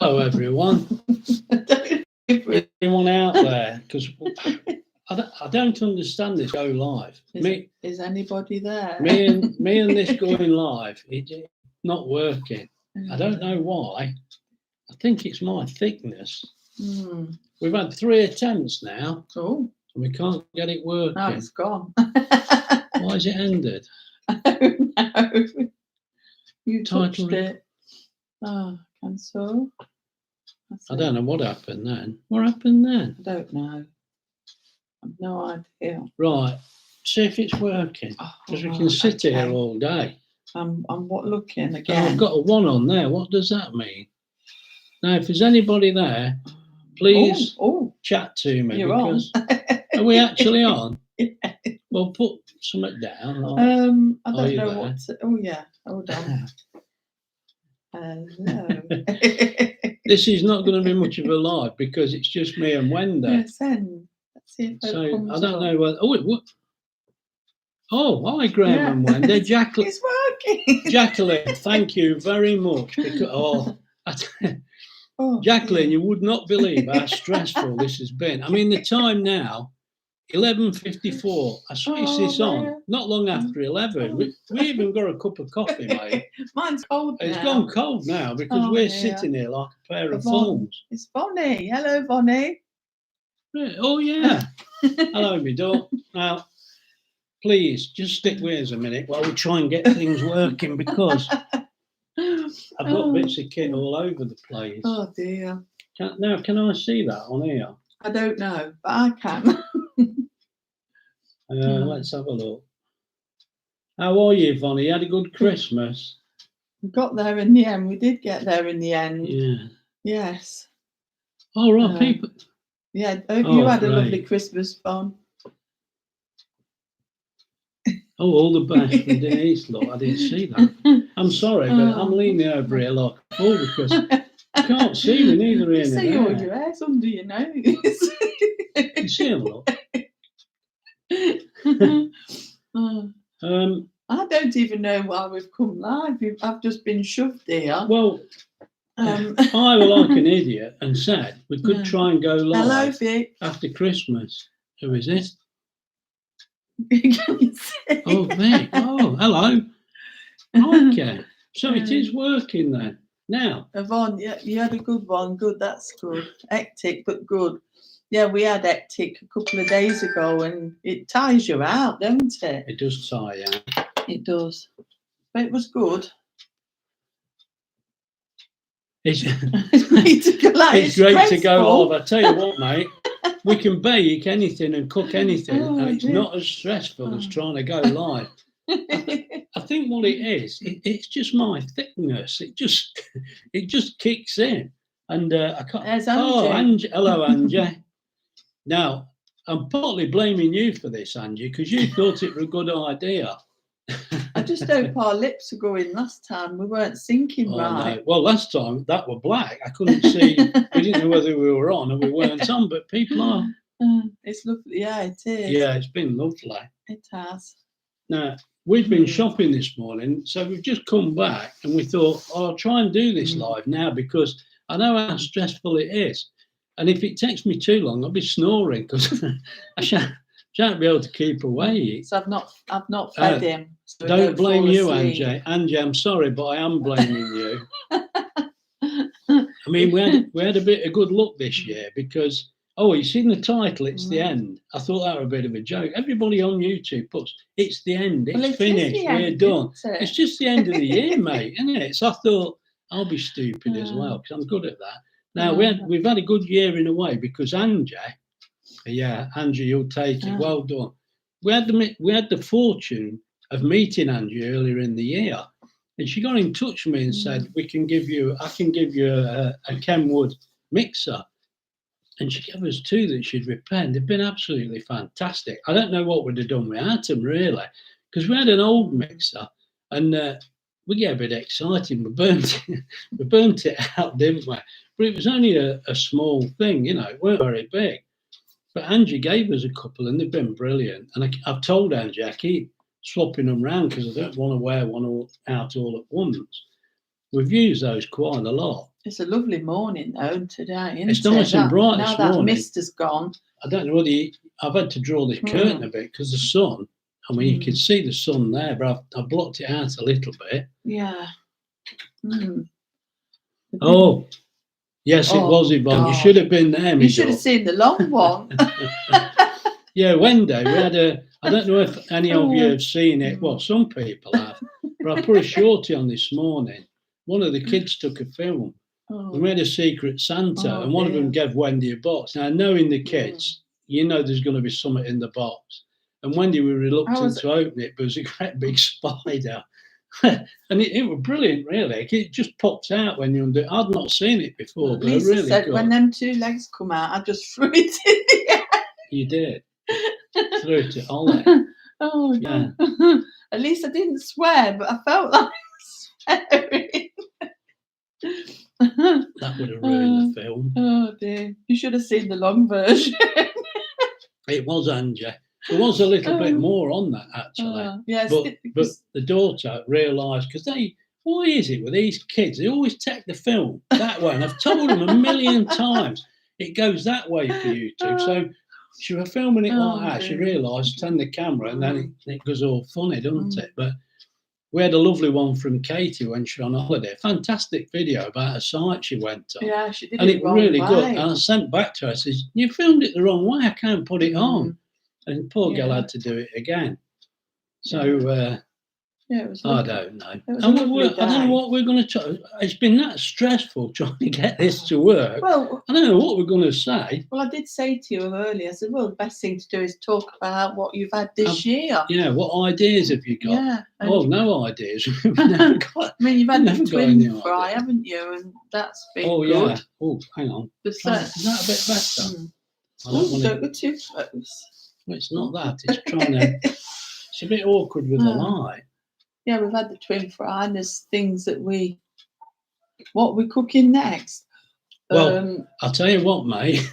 Hello, everyone. Anyone out there? Because I don't understand this go live. Is anybody there? Me and this going live, it's not working. I don't know why. I think it's my thickness. We've had 3 attempts now. Oh. And we can't get it working. No, it's gone. Why has it ended? Oh, no. You touched it. Oh, cancel. I don't know what happened then. What happened then? I don't know. I've no idea. Right. See if it's working. Because we can sit here all day. I'm looking again. Oh, I've got a 1 on there. What does that mean? Now, if there's anybody there, please chat to me. You're because on. Are we actually on? Yeah. Well, put something down. I don't know what to... Oh, yeah. Hold on. Hello. This is not going to be much of a live because it's just me and Wenda. Yes, then. Let's see if it comes I don't up. know whether... Oh, it would... Oh, hi, Graham and Wenda. Jacqueline. It's working. Jacqueline, thank you very much. Because, Jacqueline, you would not believe how stressful this has been. I mean, the time now, 11:54. I switched this on not long after 11. We even got a cup of coffee, mate. Mine's cold now. It's gone cold now because we're sitting here like a pair of fools. It's Bonnie. Hello, Bonnie. Oh, yeah. Hello, my dog. Now, please, just stick with us a minute while we try and get things working because I've got bits of kit all over the place. Oh, dear. Now, can I see that on here? I don't know, but I can. Let's have a look. How are you, Vonnie? You had a good Christmas? We got there in the end. We did get there in the end. Yeah. Yes. All right, people. Yeah, hope you had a lovely Christmas, Bon. Oh, all the best from Denise, look. I didn't see that. I'm sorry, but I'm leaning over here like a fool because I can't see me neither here. You see all your hair's under your nose. You see them, look. I don't even know why we've come live. I've just been shoved here. Well, I was like an idiot and said we could try and go live. Hello, Vic. After Christmas. Who is it? Can you see? Oh, Vic. Oh, hello. Okay. So it is working then. Now. Yvonne, you had a good one. Good, that's good. Hectic, but good. Yeah, we had hectic a couple of days ago, and it tires you out, don't it? It does tire you out. It does. But it was good. It's great to go live. I tell you what, mate, we can bake anything and cook anything, and it's not as stressful as trying to go live. I think what it is, it's just my thickness. It just kicks in, and I can't. There's Angie. Angie. Hello, Angie. Now, I'm partly blaming you for this, Angie, because you thought it was a good idea. I just hope our lips are going. Last time we weren't syncing right. No. Well, last time that were black. I couldn't see. We didn't know whether we were on or we weren't on, but people are. It's lovely. Yeah, it is. Yeah, it's been lovely. It has. Now, we've been shopping this morning, so we've just come back and we thought, I'll try and do this live now because I know how stressful it is. And if it takes me too long, I'll be snoring because I shan't be able to keep awake. So I've not fed him. So don't blame you, Angie. Angie, I'm sorry, but I am blaming you. I mean, we had a bit of good luck this year because you seen the title? It's the end. I thought that was a bit of a joke. Everybody on YouTube puts it's the end. It's finished. We're done. It's just the end of the year, mate, isn't it? So I thought I'll be stupid as well because I'm good at that. Now we've had a good year in a way because Angie, you'll take it. Well done. We had the fortune of meeting Angie earlier in the year, and she got in touch with me and said I can give you a Kenwood mixer, and she gave us 2 that she'd repaired. They've been absolutely fantastic. I don't know what we'd have done without them really, because we had an old mixer and we get a bit excited. We burnt it out, didn't we? But it was only a small thing, it weren't very big. But Angie gave us a couple and they've been brilliant. And I've told Angie I keep swapping them around because I don't want to wear one out all at once. We've used those quite a lot. It's a lovely morning though today. Isn't It's nice and bright now this that morning. mist has gone. I don't know whether I've had to draw this curtain a bit because the sun. I mean, you can see the sun there, but I've blocked it out a little bit. Yeah. Mm. Oh, yes, it was, Yvonne. You should have been there. You should have seen the long one. Yeah, Wendy, we had I don't know if any of you have seen it. Well, some people have. But I put a shorty on this morning. One of the kids took a film. We made a Secret Santa, and one of them gave Wendy a box. Now, knowing the kids, you know there's going to be something in the box. And Wendy was reluctant to open it, but it was a great big spider. And it was brilliant, really. It just pops out when you undo it. I'd not seen it before, but Lisa really said good. When them two legs come out, I just threw it in the air. You did. Threw it to Ollie. Oh, yeah. At least I didn't swear, but I felt like swearing. That would have ruined the film. Oh dear. You should have seen the long version. It was, Angie. There was a little bit more on that, actually. Yes, but the daughter realised, because why is it with these kids? They always take the film that way. And I've told them a million times, it goes that way for YouTube. So she was filming it like that. She realised, turn the camera, and then it goes all funny, doesn't it? But we had a lovely one from Katie when she was on holiday. Fantastic video about a site she went on. Yeah, she did and it was really way. good. And I sent back to her, I says, you filmed it the wrong way. I can't put it on. And poor girl had to do it again. So, it was I don't know. It was I don't know what we're going to try. It's been that stressful trying to get this to work. Well, I don't know what we're going to say. Well, I did say to you earlier, I said, well, the best thing to do is talk about what you've had this year. Yeah, what ideas have you got? Yeah. Oh, no ideas. We've never got, I mean, you've had the twin fry, haven't you? And that's been good. Yeah. Oh, hang on. Is that a bit better? Don't go too close. Well, it's not that. It's trying to... It's a bit awkward with the light. Yeah, we've had the twin fry, and there's things that what are we cooking next? Well, I'll tell you what, mate.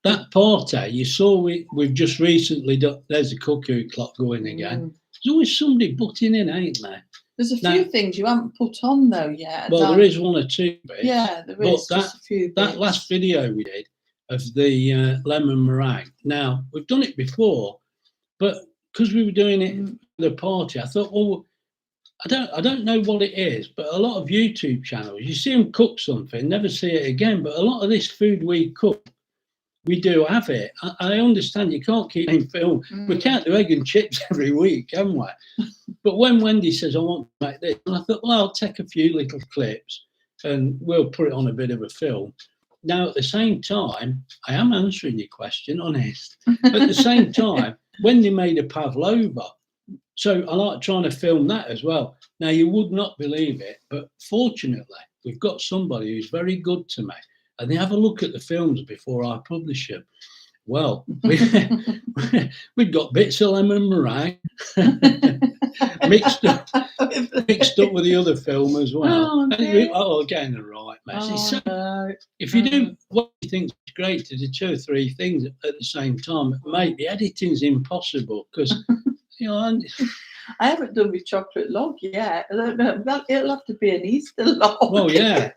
That party, you saw we've just recently done, there's a cuckoo clock going again. There's always somebody butting in, ain't there? There's a few things you haven't put on though yet. Well, there is one or two bits. Yeah, there is just a few bits. That last video we did of the lemon meringue. Now, we've done it before, but because we were doing it at the party, I thought, well, I don't know what it is, but a lot of YouTube channels, you see them cook something, never see it again. But a lot of this food we cook, we do have it. I understand you can't keep in film. We can't do egg and chips every week, can we? But when Wendy says, I want to make this, and I thought, well, I'll take a few little clips and we'll put it on a bit of a film. Now, at the same time, I am answering your question, honest. At the same time, Wendy made a pavlova. So I like trying to film that as well. Now, you would not believe it, but fortunately, we've got somebody who's very good to me. And they have a look at the films before I publish them. Well, we've got bits of lemon meringue mixed up with the other film as well. Again, the right message. If you do what you think is great to do 2 or 3 things at the same time, mate, the editing's impossible because I haven't done with chocolate log yet. It'll have to be an Easter log. Well, yeah.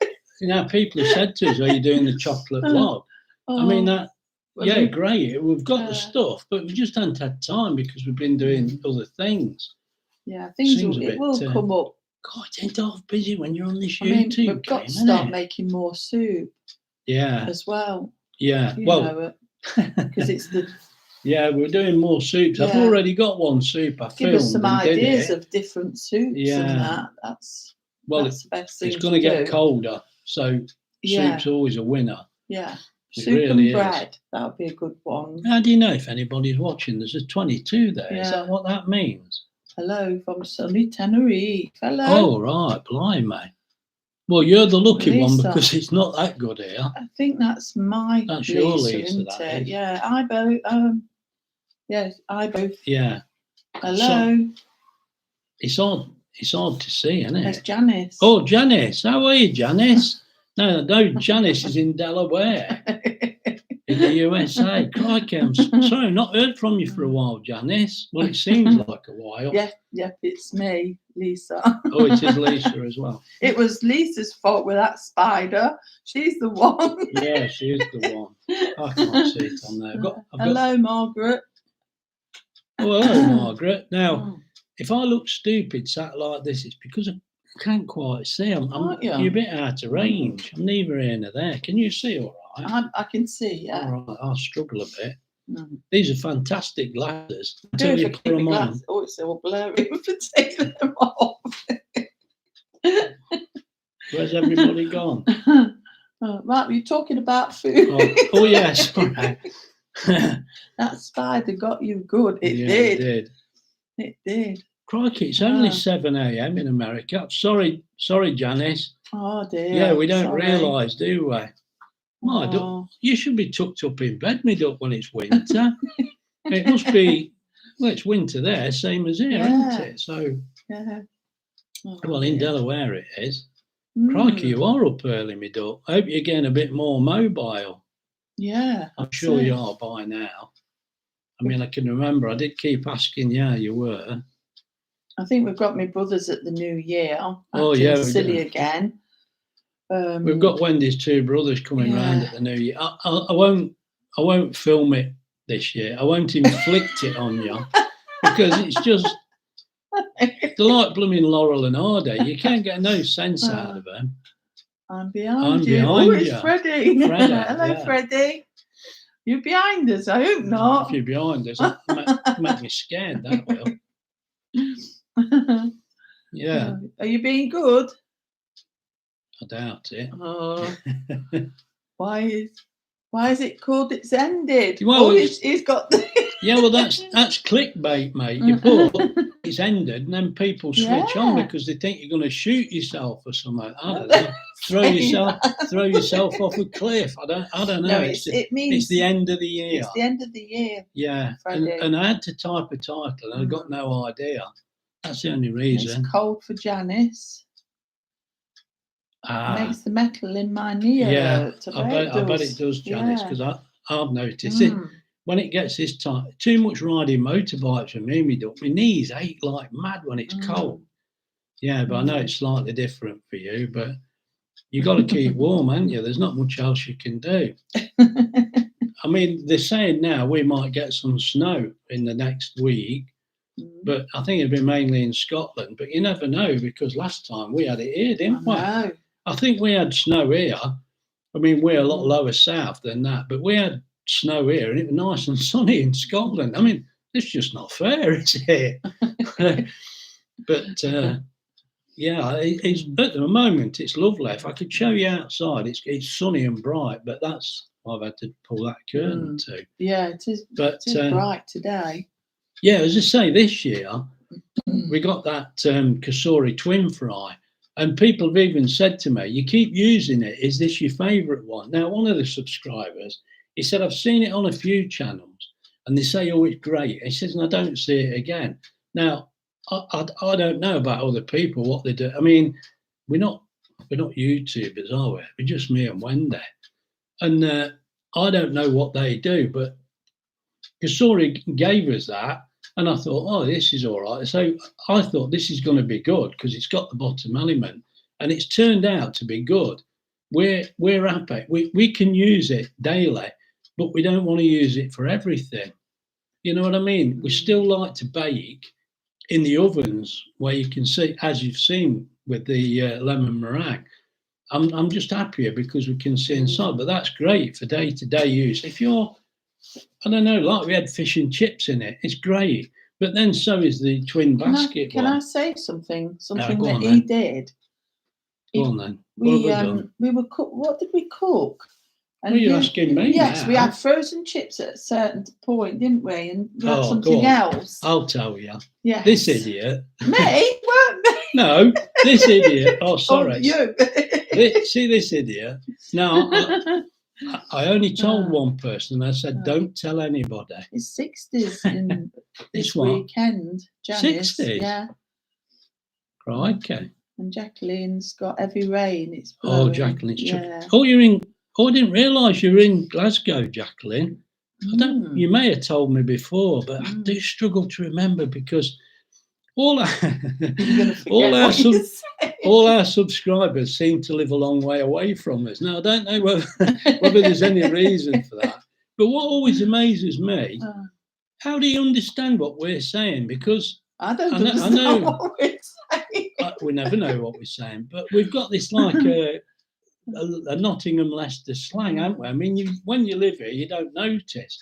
People have said to us, are you doing the chocolate log? I mean, great. We've got the stuff, but we just haven't had time because we've been doing other things. Yeah, it will come up. God, it ain't half busy when you're on this YouTube we've got to start making more soup. Yeah. As well. Yeah. Because it's the... Yeah, we're doing more soups. I've already got one soup I filmed. Give us some ideas of different soups and that. That's the best thing it's going to get colder, so soup's always a winner. Yeah. It Soup really and bread. That would be a good one. How do you know if anybody's watching? There's a 22 there. Is that what that means? Hello from sunny Tenerife. Hello. Oh, right. Blimey. Well, you're the lucky one because it's not that good here. I think that's my your Lisa, isn't it? Yeah, I both. I both. Yeah. Hello. So, it's odd to see, isn't it? There's Janice. Oh, Janice. How are you, Janice? No, Janice is in Delaware. in the USA. Crikey, I'm sorry, not heard from you for a while, Janice. Well, it seems like a while. Yep, it's me, Lisa. Oh, it is Lisa as well. It was Lisa's fault with that spider. She's the one. Yeah, she is the one. I can't see it on there. Hello, Margaret. Oh, hello, Margaret. Now, if I look stupid sat like this, it's because I can't quite see. You're a bit out of range. I'm neither here nor there. Can you see all right? I can see, yeah. All right, I'll struggle a bit. These are fantastic glasses. Oh, it's all blurry. We take them off. Where's everybody gone? Right, you're talking about food. Oh yes, all right. That spider got you good. It did. Crikey, it's only 7 a.m. in America. Sorry, Janice. Oh dear. Yeah, we don't realise, do we? My duck, you should be tucked up in bed, me duck, when it's winter. It must be, well, it's winter there, same as here, isn't it? So, well, in Delaware it is. Crikey, you are up early, me duck. I hope you're getting a bit more mobile. Yeah. I'm sure you are by now. I mean, I can remember, I did keep asking you how you were. I think we've got my brothers at the New Year. Oh, yeah. Silly again. We've got Wendy's two brothers coming round at the New Year. I won't film it this year. I won't inflict it on you because it's just they're like blooming Laurel and Hardy. You can't get no sense out of them. I'm behind you. It's Freddie. Hello, Freddie. You're behind us. I hope not. If you're behind us, make me scared. That will. Yeah. Are you being good? I doubt it. Oh. Why is it called It's Ended? Well, he's got the yeah, well that's clickbait, mate. You put it's ended and then people switch on because they think you're gonna shoot yourself or something. I don't know. throw yourself off a cliff. I don't know. No, it means it's the end of the year. It's the end of the year. Yeah. And I had to type a title and I got no idea. That's the only reason. It's cold for Janice. Makes the metal in my knee hurt. I bet it does, Janice, because I've noticed it. When it gets this time, too much riding motorbikes for me, my knees ache like mad when it's cold. Yeah, but I know it's slightly different for you, but you got to keep warm, haven't you? There's not much else you can do. I mean, they're saying now we might get some snow in the next week, but I think it'll be mainly in Scotland. But you never know because last time we had it here, didn't we? I think we had snow here. I mean, we're a lot lower south than that, but we had snow here and it was nice and sunny in Scotland. I mean, it's just not fair, is it? But yeah, it's at the moment it's lovely. If I could show you outside, it's sunny and bright, but that's I've had to pull that curtain to. Yeah, it is. But it is bright today. Yeah, as I say, this year we got that Cosori twin fry. And people have even said to me, you keep using it. Is this your favourite one? Now, one of the subscribers, he said, I've seen it on a few channels and they say, oh, it's great. He says, and I don't see it again. Now, I don't know about other people, what they do. I mean, we're not YouTubers, are we? We're just me and Wendy. And I don't know what they do, but Cosori gave us that. And I thought, oh, this is all right. So I thought this is going to be good because it's got the bottom element, and it's turned out to be good. We're happy. We can use it daily, but we don't want to use it for everything. You know what I mean? We still like to bake in the ovens where you can see, as you've seen with the lemon meringue. I'm just happier because we can see inside, but that's great for day-to-day use. If you're I don't know, like we had fish and chips in it. It's great. But then so is the twin basket Can one. I say something? Something that he did. Go on then. We were cook. What did we cook? And you're asking me. Yes, now. we had frozen chips at a certain point, didn't we? And we had something else. I'll tell you. Yes. This idiot. Me? Weren't me? No, this idiot. Oh, sorry. Oh, you. See this idiot. No, I only told one person. I said, "Don't tell anybody." It's 60s in this weekend. Janice, 60s. Yeah. Right. Okay. And Jacqueline's got heavy rain. It's blowing. Jacqueline's. Yeah. Oh, you're in Oh, I didn't realise you were in Glasgow, Jacqueline. I don't. You may have told me before, but I do struggle to remember because all our subscribers seem to live a long way away from us. Now I don't know whether there's any reason for that. But what always amazes me, how do you understand what we're saying? Because I don't understand what we're saying. We never know what we're saying, but we've got this like a Nottingham Leicester slang, haven't we? I mean, when you live here, you don't notice.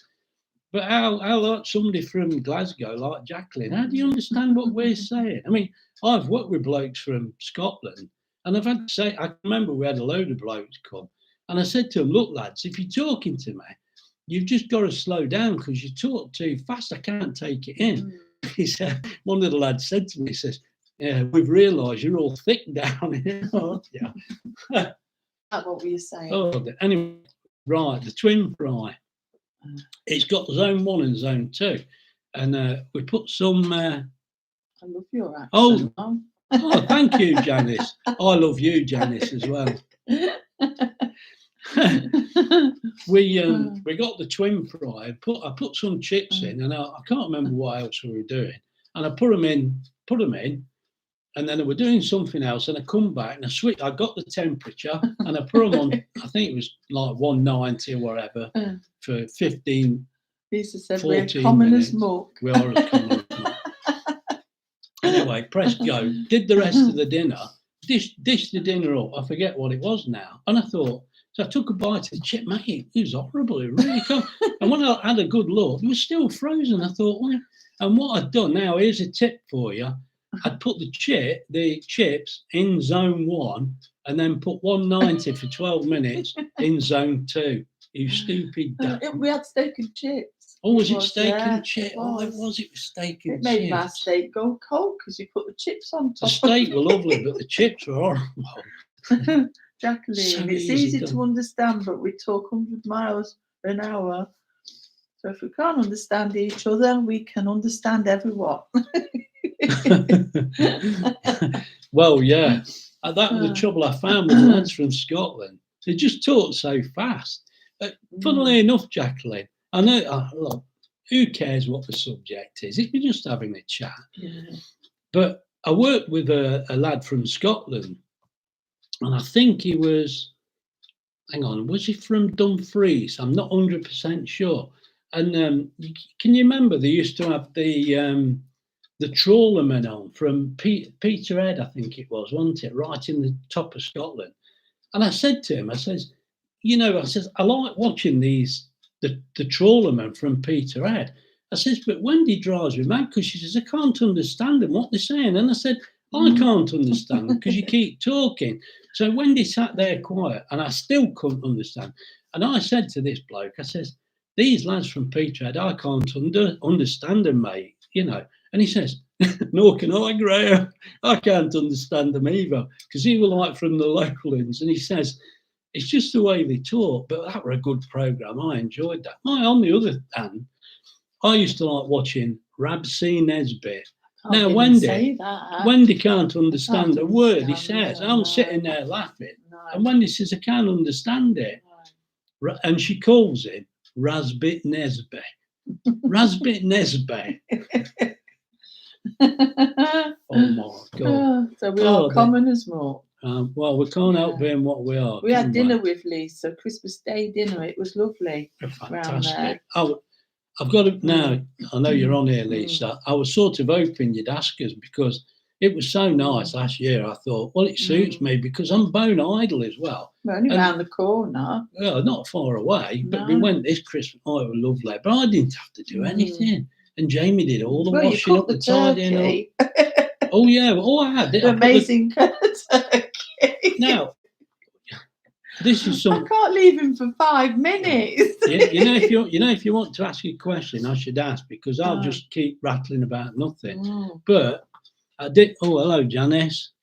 But how like somebody from Glasgow, like Jacqueline, how do you understand what we're saying? I mean, I've worked with blokes from Scotland, and I've had to say, I remember we had a load of blokes come, and I said to them, look, lads, if you're talking to me, you've just got to slow down because you talk too fast. I can't take it in. He said, one of the lads said to me, he says, yeah, we've realised you're all thick down here, aren't you? That's what were you saying? Oh, anyway, right, the twin fry. It's got zone 1 and zone 2. And we put some... I love your accent. Oh, thank you, Janice. I love you, Janice, as well. We got the twin fry. I put some chips in, and I can't remember what else we were doing. And I put them in, and then I were doing something else. And I come back and I got the temperature, and I put them on. I think it was like 190 or whatever for 15. Lisa said we're common as muck. We are as common as muck. Anyway, press go. Did the rest of the dinner. Dished the dinner up. I forget what it was now. And I thought. So I took a bite of the chip, mate. It was horrible. It really cold. And when I had a good look, it was still frozen. I thought, well, and what I'd done now, here's a tip for you. I'd put the chips in zone 1 and then put 190 for 12 minutes in zone 2. You stupid duck. We had steak and chips. Oh, was it steak and chips? Oh, it was steak and chips. It made my steak go cold because you put the chips on top. The steak were lovely, but the chips were horrible. Jacqueline, so it's easy to understand, but we talk 100 miles an hour. So if we can't understand each other, we can understand everyone. Well, yeah. That was the trouble I found with lads from Scotland. They just talk so fast. Funnily enough, Jacqueline, I know, look, who cares what the subject is? If you're just having a chat. Yeah. But I worked with a lad from Scotland. And I think he was, was he from Dumfries? I'm not 100% sure. And can you remember they used to have the trawlermen on from Peterhead, I think it was, wasn't it? Right in the top of Scotland. And I said to him, I says, I like watching the trawlermen from Peterhead. I says, but Wendy drives me mad because she says, I can't understand them, what they're saying. And I said, I can't understand because you keep talking. So Wendy sat there quiet and I still couldn't understand. And I said to this bloke, I says, these lads from Peterhead, I can't understand them, mate, And he says, nor can I, Graham. I can't understand them either because he was like from the lowlands. And he says, it's just the way they talk. But that were a good programme. I enjoyed that. On the other hand, I used to like watching Rabsy Nesbitt. Now, Wendy can't understand a word he says. I'm sitting there laughing. No. And Wendy says, I can't understand it. No. And she calls him Rasbit Nesbe. Rasbit Nesbe. Oh, my God. So we are common as muck. Well, we can't help being what we are. We had dinner with Lisa, Christmas Day dinner. It was lovely. Fantastic. I've got to now. I know you're on here, Lisa. I was sort of hoping you'd ask us because it was so nice last year. I thought, well, it suits me because I'm bone idle as well. We're only around the corner. Well, not far away, but we went this Christmas. Oh, it was lovely. But I didn't have to do anything. And Jamie did all the washing up, the tidying up. Oh yeah, I had it. Amazing turkey. Now, this is some. I can't leave him for 5 minutes. If you want to ask a question, I should ask because I'll just keep rattling about nothing. Oh. But I did. Oh, hello, Janice.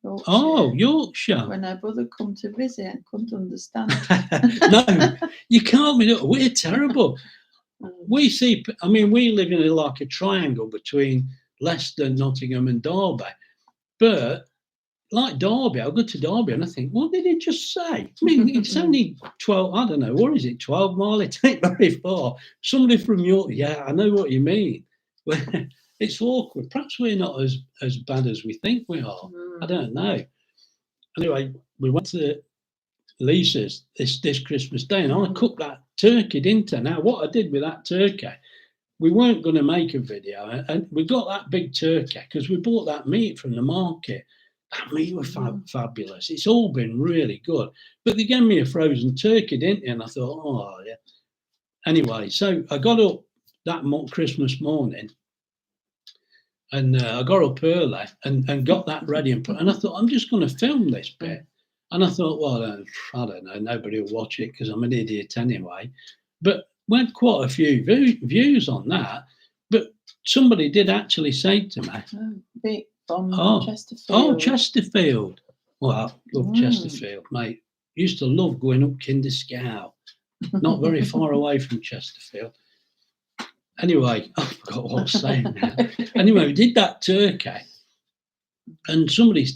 Yorkshire. Oh, Yorkshire. When our brother come to visit, I couldn't understand. No, you can't be. We're terrible. We see. I mean, we live in like a triangle between Leicester, Nottingham, and Derby. But like Derby, I'll go to Derby and I think, what did he just say? I mean, it's only 12, I don't know, what is it, 12 mile? It ain't very far. Somebody from York, yeah, I know what you mean. It's awkward. Perhaps we're not as bad as we think we are. I don't know. Anyway, we went to Lisa's this Christmas Day and I cooked that turkey, didn't I? Now, what I did with that turkey, we weren't going to make a video, and we got that big turkey because we bought that meat from the market. That meat was fabulous. It's all been really good. But they gave me a frozen turkey, didn't they? And I thought, oh, yeah. Anyway, so I got up that Christmas morning and I got up early and got that ready. And I thought, I'm just going to film this bit. And I thought, well, I don't know, nobody will watch it because I'm an idiot anyway. But we had quite a few views on that. But somebody did actually say to me, from Chesterfield. Oh, Chesterfield. Well, I love Chesterfield, mate. Used to love going up Kinder Scout. Not very far away from Chesterfield. Anyway, I forgot what I was saying now. Anyway, we did that turkey. And somebody,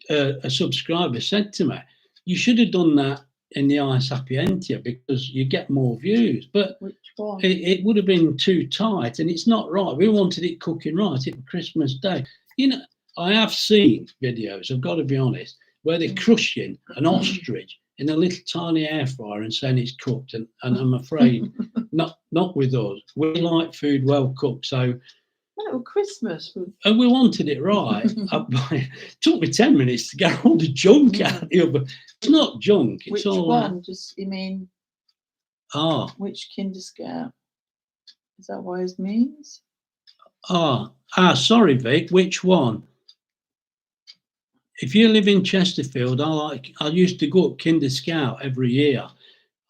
a subscriber said to me, you should have done that in the Ice Sapientia because you get more views. But which one? It would have been too tight and it's not right. We wanted it cooking right. It was Christmas Day. You know, I have seen videos, I've got to be honest, where they're crushing an ostrich in a little tiny air fryer and saying it's cooked. And I'm afraid not with us. We like food well cooked. So Christmas. And we wanted it right. It took me 10 minutes to get all the junk out of the oven. It's not junk. It's which all one? Just you mean? Which Kinder Scout? Is that what it means? Sorry, Vic. Which one? If you live in Chesterfield, I used to go up Kinder Scout every year.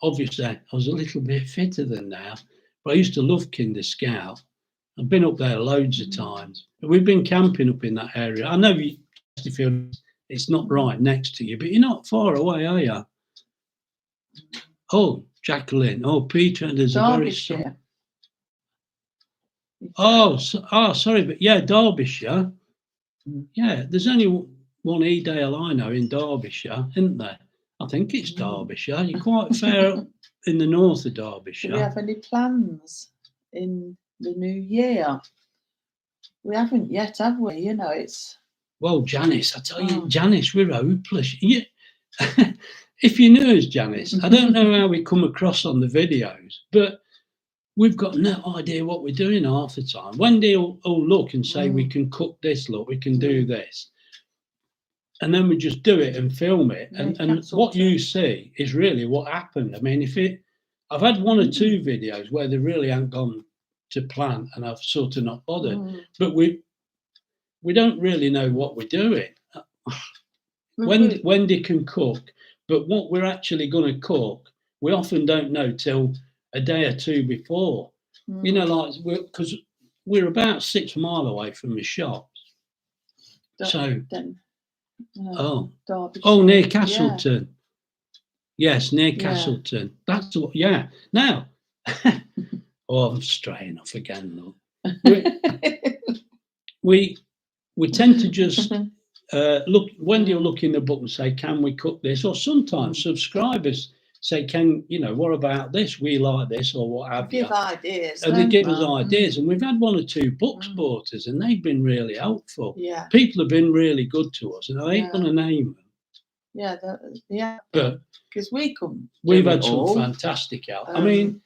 Obviously, I was a little bit fitter than now, but I used to love Kinder Scout. I've been up there loads of times. We've been camping up in that area. I know Chesterfield, it's not right next to you, but you're not far away, are you? Oh, Jacqueline. Oh, Peter, there's a very... sorry, but yeah, Derbyshire. Yeah, there's only one Edale I know in Derbyshire, isn't there? I think it's Derbyshire. You're quite fair up in the north of Derbyshire. Do we have any plans in the new year? We haven't yet, have we? You know, it's... Well, Janice, I tell you, Janice, we're hopeless. Yeah. If you knew us, Janice, I don't know how we come across on the videos, but we've got no idea what we're doing half the time. Wendy will look and say, we can cook this, look, we can do this. And then we just do it and film it. And what you see is really what happened. I mean, I've had one or two videos where they really haven't gone to plan and I've sort of not bothered. But we don't really know what we're doing. Wendy can cook, but what we're actually going to cook, we often don't know till a day or two before. You know, like, because we're about 6 miles away from the shops. Near Castleton. Yeah. Yes, near Castleton. That's what. Yeah. Now, I'm straying off again. Look, we tend to just look. Wendy will look in the book and say, "Can we cook this?" Or sometimes subscribers say, what about this? We like this, or what have you. Give ideas. And they give us ideas. And we've had one or two book supporters, and they've been really helpful. Yeah. People have been really good to us, and I ain't going to name them. Yeah. But because we've had some fantastic help. I mean,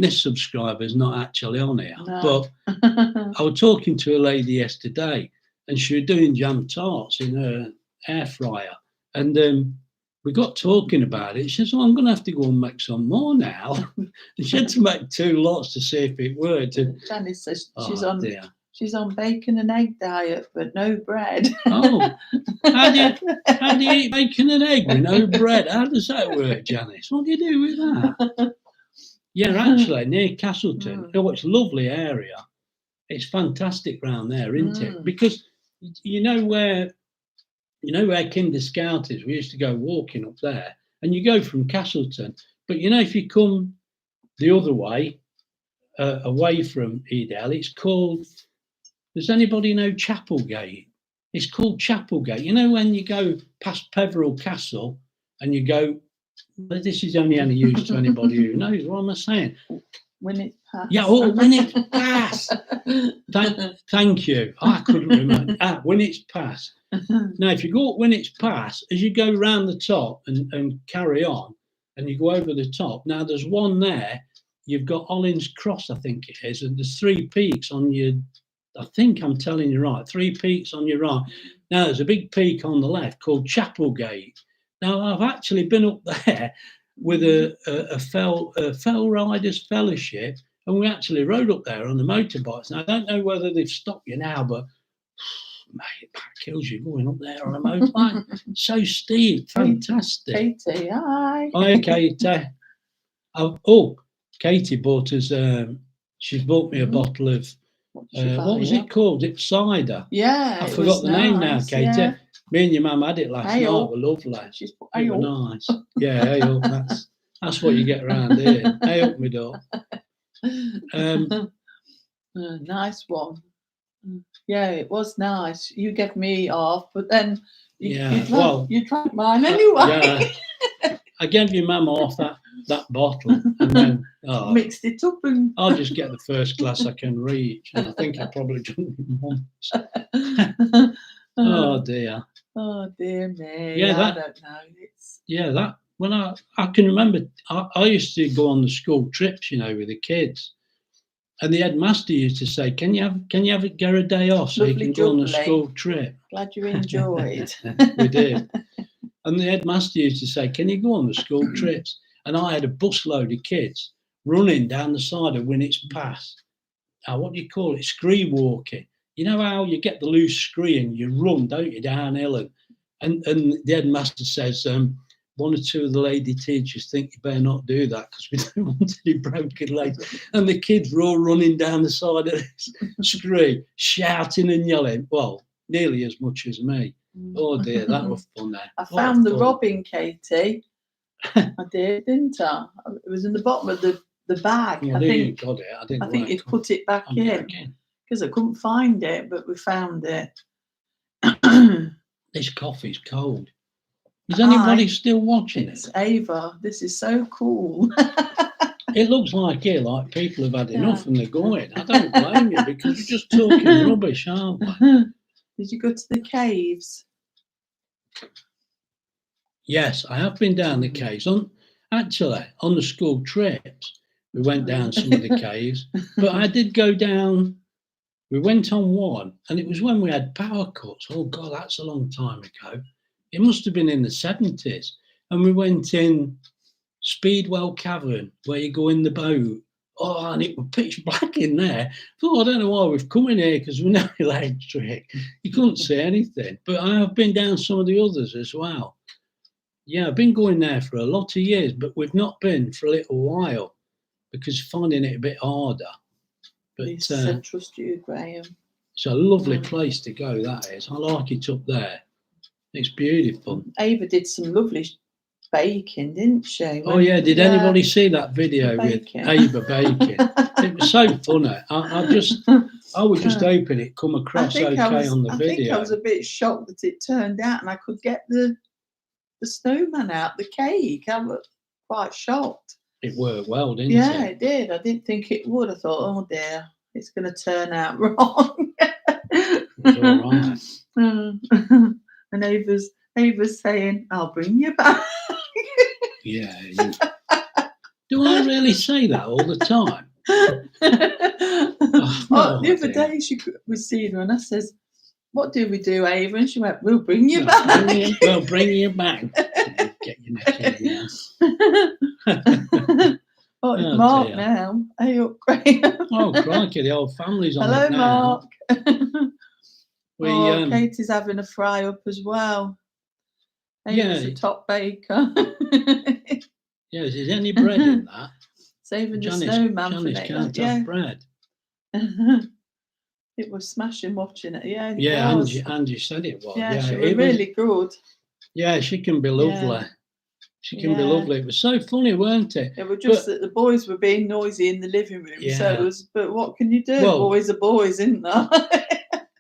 this subscriber's not actually on here, but I was talking to a lady yesterday, and she was doing jam tarts in her air fryer, and we got talking about it. She says, I'm going to have to go and make some more now. And she had to make 2 lots to see if it worked. And Janice says she's on bacon and egg diet, but no bread. Oh, how do you eat bacon and egg with no bread? How does that work, Janice? What do you do with that? Yeah, actually, near Castleton. Oh, it's a lovely area. It's fantastic round there, isn't it? Because you know where Kinder Scout is? We used to go walking up there, and you go from Castleton. But if you come the other way, away from Edale, it's called. Does anybody know Chapelgate? It's called Chapelgate. You know when you go past Peveril Castle and you go, but this is only any use to anybody who knows what am I saying. When it's past. Yeah, oh, when it's past. Thank you. I couldn't remember. When it's past. Now, if you go when it's past, as you go round the top and carry on, and you go over the top, now there's one there. You've got Ollins Cross, I think it is, and there's 3 peaks on your. I think I'm telling you right. 3 peaks on your right. Now there's a big peak on the left called Chapelgate. Now I've actually been up there with a Fell Riders Fellowship, and we actually rode up there on the motorbikes. Now I don't know whether they've stopped you now, but mate, that kills you going up there on a motorbike. So steep, fantastic. Katie, hi. Hi, Katie. Katie bought us. She's bought me a bottle of. What was it called? It's cider. Yeah, I forgot the name now, Katie. Yeah. Me and your mum had it last night. Were lovely. She's put they were nice. Yeah, ale. That's what you get around here. Ale, me door. Nice one. Yeah, it was nice. You gave me off, but then you drank mine anyway. Yeah. I gave your mum off that bottle and then mixed it up, and I'll just get the first glass I can reach. And I think I probably drank it once. Oh dear. Oh dear me. Yeah, I don't know. That when I can remember, I used to go on the school trips, with the kids, and the headmaster used to say, "Can you get a day off so Lovely you can go on a jubbly. school trip?" Glad you enjoyed. We did. And the headmaster used to say, "Can you go on the school trips?" And I had a busload of kids running down the side of Winnitt's Pass. What do you call it? Scree walking. You know how you get the loose scree and you run, don't you, downhill? And the headmaster says, 1 or 2 of the lady teachers think you better not do that because we don't want any broken legs. And the kids were all running down the side of this scree, shouting and yelling. Well, nearly as much as me. Oh dear, that was fun there. I found the robin, Katie. I did, didn't I? It was in the bottom of the bag. Well, I think you got it. I think you'd put it back in because I couldn't find it, but we found it. This coffee's cold. Is anybody still watching it? It's Ava. This is so cool. It looks like people have had enough and they're going. I don't blame you because we're just talking rubbish, aren't we? Did you go to the caves? Yes, I have been down the caves. On the school trips, we went down some of the caves. But I did go down. We went on one, and it was when we had power cuts. Oh God, that's a long time ago. It must have been in the 70s. And we went in Speedwell Cavern, where you go in the boat. Oh, and it was pitch black in there. I don't know why we've come in here because we're no electric. You couldn't see anything. But I have been down some of the others as well. Yeah, I've been going there for a lot of years, but we've not been for a little while because finding it a bit harder. But I trust you, Graham. It's a lovely place to go, that is. I like it up there. It's beautiful. Ava did some lovely baking, didn't she? Oh yeah, did anybody see that video with Ava baking? It was so funny. I was just hoping it come across on the video. I think I was a bit shocked that it turned out and I could get the snowman out, the cake. I was quite shocked. It worked well, didn't it? Yeah, it did. I didn't think it would. I thought, oh dear, it's going to turn out wrong. It's all right. And Ava's saying, "I'll bring you back." Yeah. Do I really say that all the time? The other day she was seeing her and I says, "What do we do, Ava?" And she went, "We'll bring you back." We'll bring you back. Get your neck in the Oh, it's Mark dear. Now. Hey up, Graham. Oh, crikey, the whole family's on Hello, it now. Mark. Katie's having a fry up as well. Ava's a top baker. Yeah, is there any bread in that? Saving the snowman for next. Can't have bread. It was smashing watching it. Yeah, yeah. Angie said it was. Yeah, she was really good. Yeah, she can be lovely. Yeah. She can be lovely. It was so funny, weren't it? It was just that the boys were being noisy in the living room. Yeah. So it was. But what can you do? Well, boys are boys, isn't they?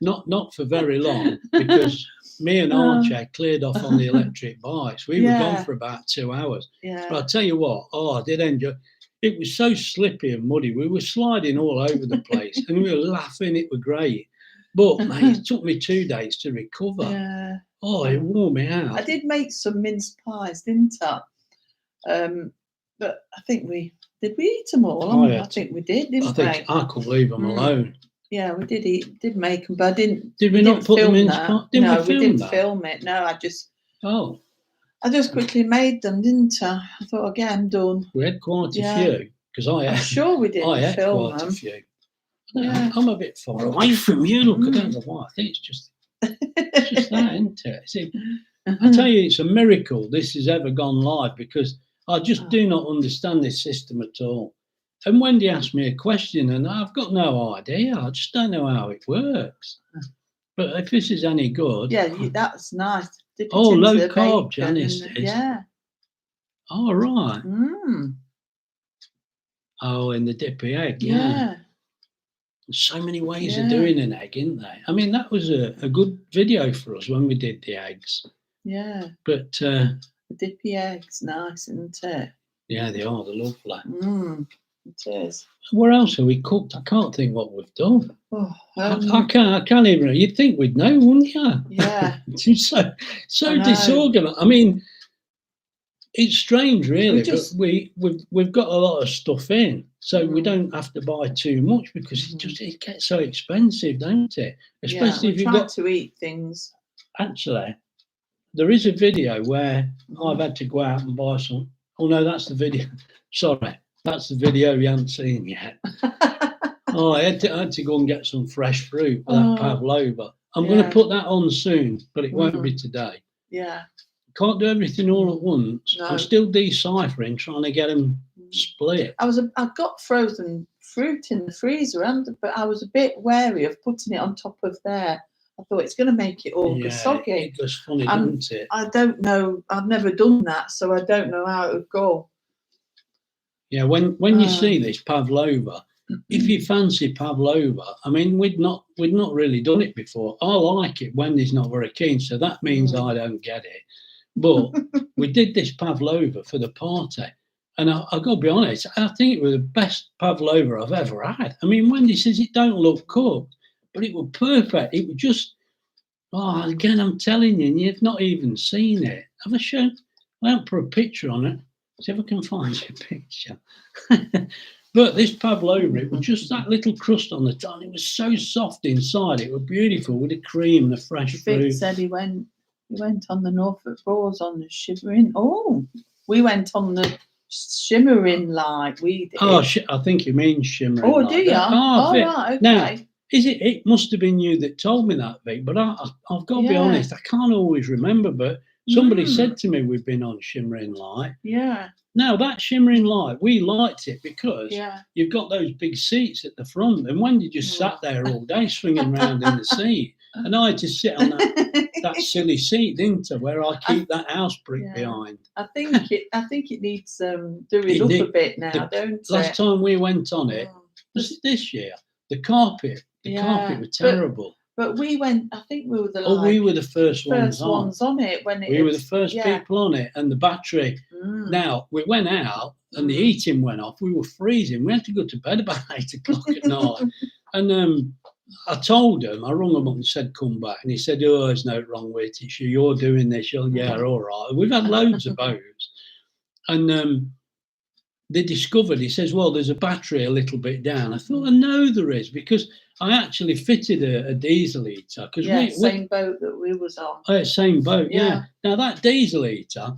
Not for very long, because me and Archie cleared off on the electric bikes. We were gone for about 2 hours. Yeah. But I'll tell you what, I did enjoy. It was so slippy and muddy. We were sliding all over the place, and we were laughing. It was great. But mate, it took me 2 days to recover. Yeah. Oh, it wore me out. I did make some mince pies, didn't I? But I think we eat them all. I think we did, didn't we? I couldn't leave them alone. Yeah, we did make them, but I didn't. Did we not put them in? No, we didn't film it. No, I just quickly made them, didn't I? I thought, I'll get them done. We had quite a few, because I'm sure we didn't I had film quite them. a few. Yeah. I'm a bit far away from you. Look, I don't know why. I think it's just that, isn't it? See, I tell you, it's a miracle this has ever gone live, because I just do not understand this system at all. And Wendy asked me a question, and I've got no idea. I just don't know how it works. But if this is any good, that's nice. Low carb, Janice. Yeah. Oh, right. Oh, in the dippy egg. Yeah. There's so many ways of doing an egg, isn't there? I mean, that was a good video for us when we did the eggs. Yeah. But the dippy eggs, nice, isn't it? Yeah, they are. They're lovely. It is. Where else have we cooked? I can't think what we've done. I can't even. You'd think we'd know, wouldn't you? Yeah. It's so disorganized. I mean, it's strange, really. But we've got a lot of stuff in, so we don't have to buy too much, because it gets so expensive, don't it? Especially if you've got to eat things. Actually, there is a video where I've had to go out and buy some. Oh no, that's the video. Sorry. That's the video you haven't seen yet. I had to go and get some fresh fruit for that pavlova. I'm going to put that on soon, but it won't be today. Yeah. Can't do everything all at once. No. I'm still deciphering, trying to get them split. I got frozen fruit in the freezer, but I was a bit wary of putting it on top of there. I thought it's going to make it all soggy. It was funny, didn't it? I don't know. I've never done that, so I don't know how it would go. Yeah, when you see this pavlova, if you fancy pavlova, I mean, we'd not really done it before. I like it. Wendy's not very keen, so that means I don't get it. But we did this pavlova for the party, and I've got to be honest, I think it was the best pavlova I've ever had. I mean, Wendy says it don't look cooked, but it was perfect. It was just, again, I'm telling you, and you've not even seen it. Have I shown? I haven't put a picture on it. See if I can find you a picture. But this pavlova, it was just that little crust on the top. It was so soft inside. It was beautiful with the cream and the fresh fruit. Vic said he went on the Norfolk Broads on the shimmering. Oh, we went on the shimmering light. We did. Oh, I think you mean shimmering light. Do you? Right, okay. Now, it must have been you that told me that, Vic, but I've got to be honest, I can't always remember, but somebody said to me we've been on shimmering light. Yeah. Now, that shimmering light, we liked it because you've got those big seats at the front, and Wendy just sat there all day swinging around in the seat, and I had to sit on that silly seat, didn't I, where I keep that house brick behind. I think it needs doing up a bit now, don't it? Last time we went on it, was it this year? The carpet was terrible. But we went. I think we were we were the first ones on it when we were the first people on it, and the battery. Now we went out, and the heating went off. We were freezing. We had to go to bed about 8 o'clock at night. And I told him. I rung him up and said, "Come back." And he said, "Oh, there's no wrong with it. You're doing this." Yeah, all right. We've had loads of boats, and they discovered. He says, "Well, there's a battery a little bit down." I thought, "I know there is," because I actually fitted a diesel heater. Same boat that we was on. Same boat, yeah. Now, that diesel heater,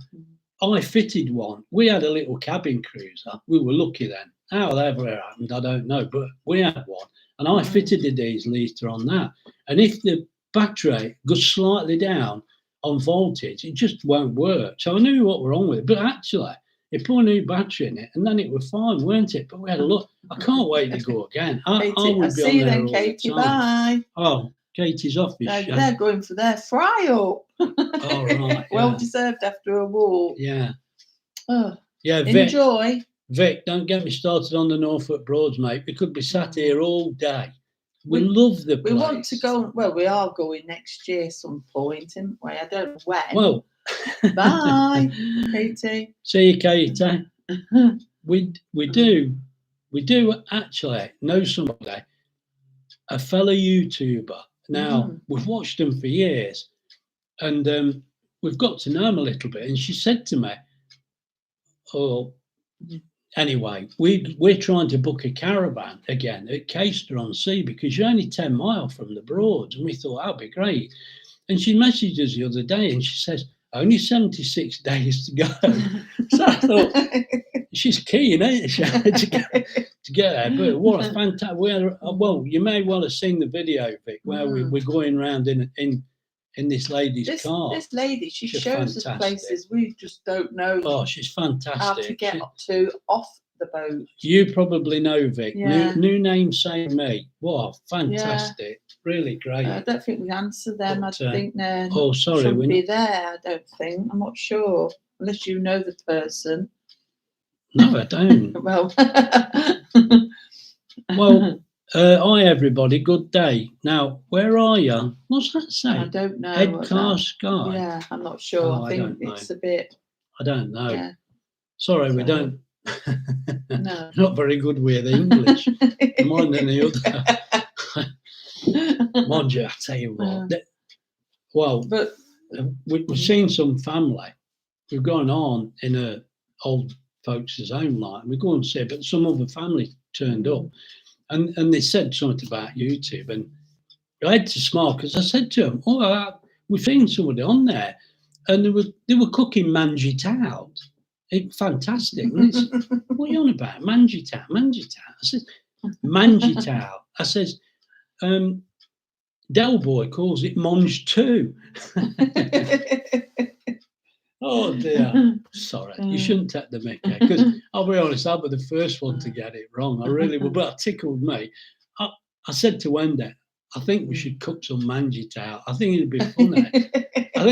I fitted one. We had a little cabin cruiser. We were lucky then. How that ever happened, I don't know. But we had one. And I fitted the diesel heater on that. And if the battery goes slightly down on voltage, it just won't work. So I knew what was wrong with it. But actually, it put a new battery in it, and then it was fine, weren't it? But we had a look. I can't wait to go again. I would be on there all Katie, the time. bye. Oh, Katie's off this show. They're going for their fry-up. Oh, right. Well deserved after a walk. Yeah. Oh, yeah, Vic, enjoy. Vic, don't get me started on the Norfolk Broads, mate. We could be sat here all day. We love the place. We want to go. Well, we are going next year some point, aren't we? I don't know when. Well, bye, Katie. See you, Katie. We do actually know somebody, a fellow YouTuber. Now we've watched him for years, and we've got to know him a little bit. And she said to me, "Oh, anyway, we're trying to book a caravan again at Caister-on-Sea because you're only 10 miles from the Broads." And we thought that'd be great. And she messaged us the other day, and she says, "Only 76 days to go." So I thought, she's keen, ain't she, to get there. But what a fantastic! Well, you may well have seen the video, Vic, where we're going around in this lady's car. This lady, she shows us places we just don't know. Oh, she's fantastic. How to get off the boat. You probably know, Vic. Yeah. New name, same me. Wow, fantastic. Yeah. Really great. I don't think we answer them. But, I think they're sorry, shouldn't be there. I don't think. I'm not sure. Unless you know the person. No, I don't. Well, hi everybody. Good day. Now, where are you? What's that say? I don't know. Headcar Sky. Yeah, I'm not sure. I think it's a bit. I don't know. Yeah. Sorry, we don't. No. Not very good with English. More than the other. Mind you, I tell you what. But we've seen some family. We've gone on in a old folks' home like, and we go and see, but some other family turned up, and they said something about YouTube, and I had to smile because I said to them, "Oh, we've seen somebody on there, and they were cooking mangy tout. It's fantastic." And what are you on about? Mangy tout. I said, mangy tout. I says, Del Boy calls it mange too. Oh dear. Sorry, you shouldn't take the mickey, because I'll be honest, I'll be the first one to get it wrong. I really will, but it tickled me. I said to Wendy, I think we should cook some mangy tout. I think it'd be funny. I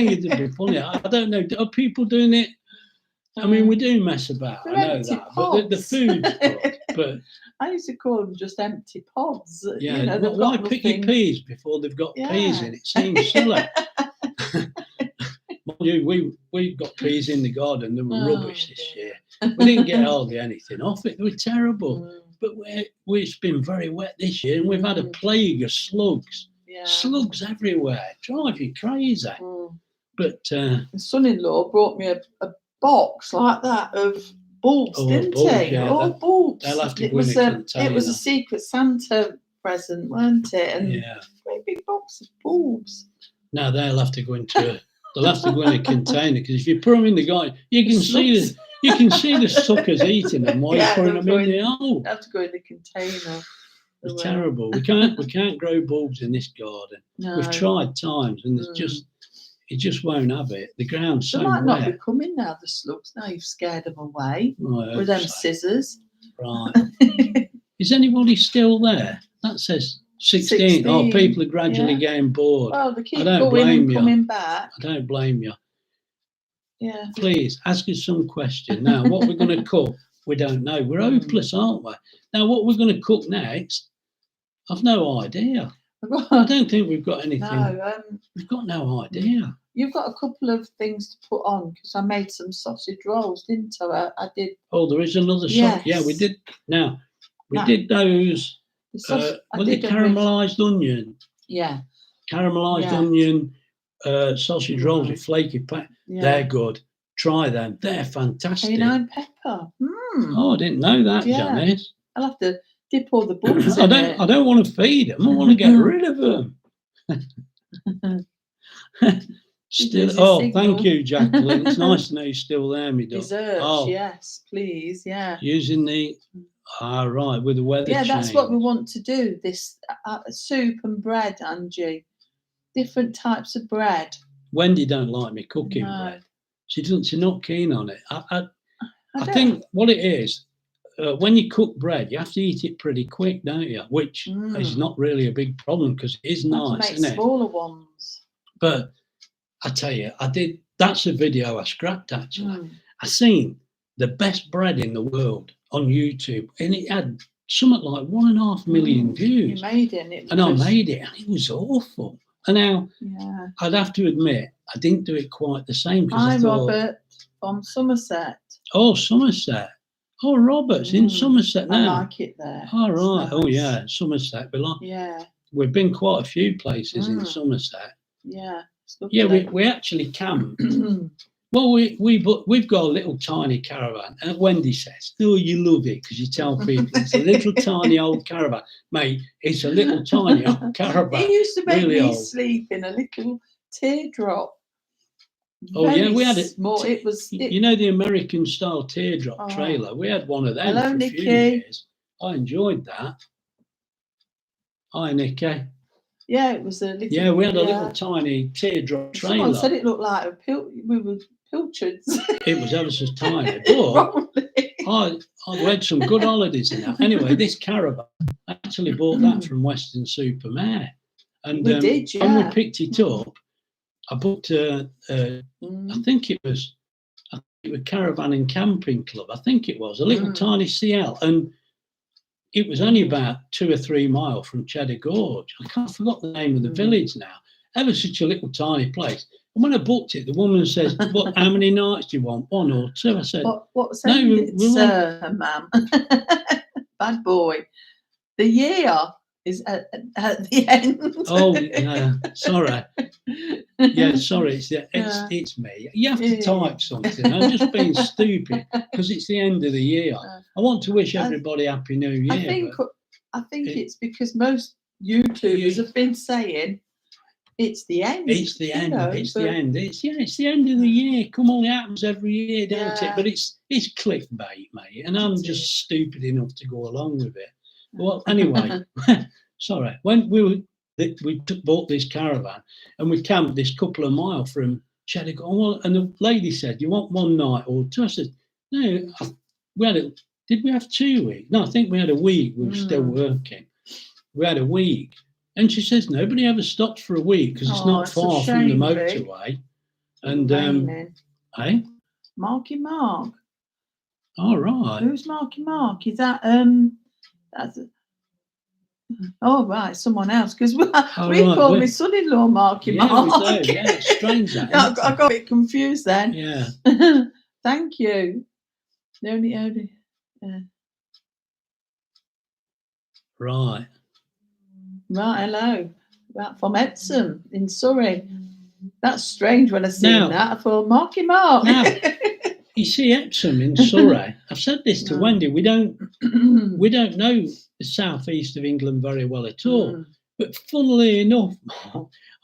don't know. Are people doing it? I mean, we do mess about. I know that, but the food's good. But I used to call them just empty pods. Yeah, you know, why pick your peas before they've got peas in? It seems silly. We got peas in the garden. They were rubbish this year. We didn't get hardly anything off it. They were terrible. But it's been very wet this year, and we've had a plague of slugs. Yeah. Slugs everywhere. Drive you crazy. But my son-in-law brought me a box like that of bulbs, didn't he? Yeah, all bulbs. They'll have to go in a container. It was a Secret Santa present, weren't it? And great big box of bulbs. Now they'll have to go into a container, because if you put them in the garden, you can see the suckers eating them while you're putting them in the hole. They have to go in the container. It's terrible. We can't grow bulbs in this garden. No. We've tried times, and it just won't have it. The ground's so wet. They might not be coming now, the slugs. Now you've scared them away with them scissors. Right. Is anybody still there? That says 16. Oh, people are gradually getting bored. Well, they keep going and coming back. I don't blame you. Yeah. Please ask us some question. Now, what we're going to cook, we don't know. We're hopeless, aren't we? Now, what we're going to cook next, I've no idea. I don't think we've got anything. No, we've got no idea. You've got a couple of things to put on, because I made some sausage rolls, didn't I? I did. Oh, there is another sausage. Yeah, we did. Now, we did those. Were they caramelised onion? Yeah. Caramelised onion sausage rolls with flaky pepper. Yeah. They're good. Try them. They're fantastic. Cayenne pepper. Oh, I didn't know that, Janice. I'll have to dip all the buns in it. I don't want to feed them. I want to get rid of them. Thank you, Jacqueline. It's nice to know you're still there, me dog. Desserts, yes, please, Using the right, with the weather change. That's what we want to do. This soup and bread, Angie. Different types of bread. Wendy don't like me cooking bread. She's not keen on it. I think what it is, when you cook bread, you have to eat it pretty quick, don't you? Which is not really a big problem, because it is nice, isn't it? Smaller ones. But I tell you, that's a video I scrapped, actually. I seen the best bread in the world on YouTube, and it had something like 1.5 million views. You made it, and it was and I made it, and it was awful. And now yeah. I'd have to admit, I didn't do it quite the same. Hi, I thought, Robert from Somerset. Oh, Somerset. Oh, Robert's in Somerset now. I like it there. All right. Nice. Oh, yeah, Somerset. Yeah. We've been quite a few places in Somerset. Yeah. Yeah, we actually camped. Well, we've got a little tiny caravan, and Wendy says, "Oh, you love it because you tell people it's a little tiny old caravan, mate. It's a little tiny old caravan. It used to make really me old. sleep in a little teardrop. Oh yeah, we had it. Small. It was. You know the American style teardrop trailer. We had one of them Hello, for a Nikki. few years. I enjoyed that. Hi, Nikki. Yeah, it was a little. Yeah, we had a little tiny teardrop trailer. Someone said it looked like we were pilchards. It was ever so tiny, but I had some good holidays in that. Anyway, this caravan, I actually bought that from Western Supermare, and we did, yeah. when we picked it up, I booked I think it was Caravan and Camping Club. I think it was a little tiny CL, and it was only about 2 or 3 miles from Cheddar Gorge. I forgot the name of the village now. Ever such a little tiny place. And when I booked it, the woman says, "What? How many nights do you want? 1 or 2?" I said, "What? Sir, ma'am, bad boy. The year is at the end." Oh, sorry. Yeah, sorry. It's me. You have to type something. I'm just being stupid because it's the end of the year. I want to wish everybody Happy New Year. I think it's because most YouTubers have been saying it's the end. It's the end. It's the end. It's the end of the year. Come on, it happens every year, don't it? But it's clickbait, mate, and I'm just stupid enough to go along with it. Well, anyway, sorry. When we bought this caravan and we camped this couple of miles from Cheddar Gorge. Well, and the lady said, "You want 1 night or 2?" I said, "No, we had it. Did we have 2 weeks? No, I think we had a week. We were still working. We had a week." And she says, "Nobody ever stops for a week because it's not far from the motorway." And hey, Marky Mark. All right. Who's Marky Mark? Is that that's oh right, someone else, because we call my son-in-law Marky Mark. We do. Yeah, it's strange that. I got a bit confused then. Yeah. Thank you. Right. Right, hello. Right, from Epsom in Surrey. That's strange when I seen that. I thought, Marky Mark. Now, you see Epsom in Surrey. I've said this to Wendy. We don't know the southeast of England very well at all. But funnily enough,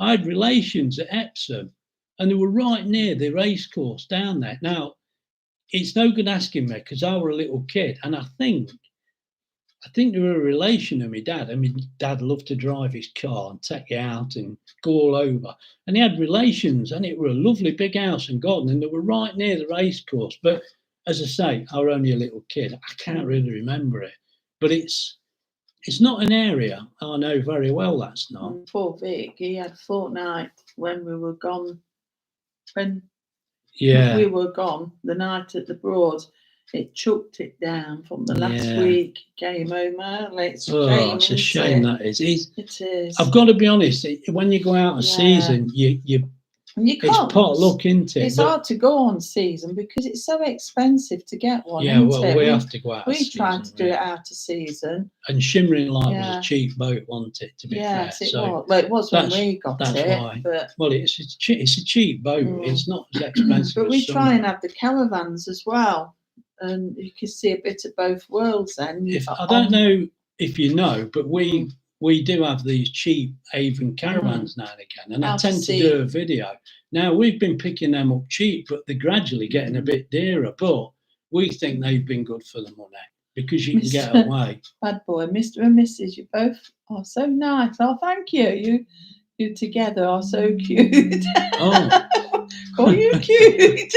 I had relations at Epsom, and they were right near the racecourse down there. Now, it's no good asking me because I were a little kid, and I think they were a relation of my dad. And my dad loved to drive his car and take you out and go all over. And he had relations, and it were a lovely big house and garden, and they were right near the racecourse. But as I say, I were only a little kid. I can't really remember it. But it's not an area I know very well, that's not. Poor Vic, he had a fortnight when we were gone. When we were gone, the night at the Broads, it chucked it down from the last week. Came home early. It's a shame that is. It is. I've got to be honest. When you go out of season, you can't. It's pot luck, isn't it? It's hard to go on season because it's so expensive to get one. Yeah, well, we have to go out. We tried to do it out of season. And Shimmering Light was a cheap boat, wasn't it? To be fair, yes, it was. Well, it was when we got it. That's why. But, well, it's a cheap boat. It's not as expensive. But we try and have the caravans as well. And you can see a bit of both worlds then. I don't know if you know, but we do have these cheap Avon caravans now and again, and I tend to do a video. Now, we've been picking them up cheap, but they're gradually getting a bit dearer, but we think they've been good for the money because you can get away. Bad boy, Mr. and Mrs., you both are so nice. Oh, thank you. You together are so cute. Oh. Oh, you cute.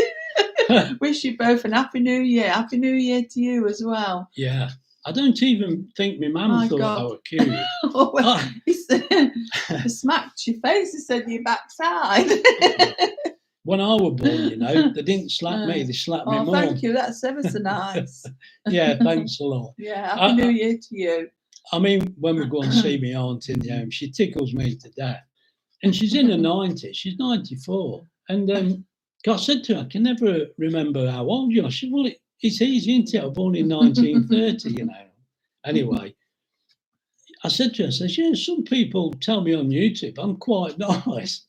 Wish you both an Happy New Year. Happy New Year to you as well. Yeah. I don't even think my mum thought I were cute. Oh, well, he smacked your face and said your backside. when I was born, you know, they didn't slap me, they slapped me mum. Thank you, that's ever so nice. Yeah, thanks a lot. Yeah, Happy New Year to you. I mean, when we go and see my aunt in the home, she tickles me to death. And she's in her 90s, she's 94. And I said to her, I can never remember how old you are. She said, well, it's easy, isn't it? I was born in 1930, you know. Anyway, I said to her, I said, yeah, some people tell me on YouTube I'm quite nice.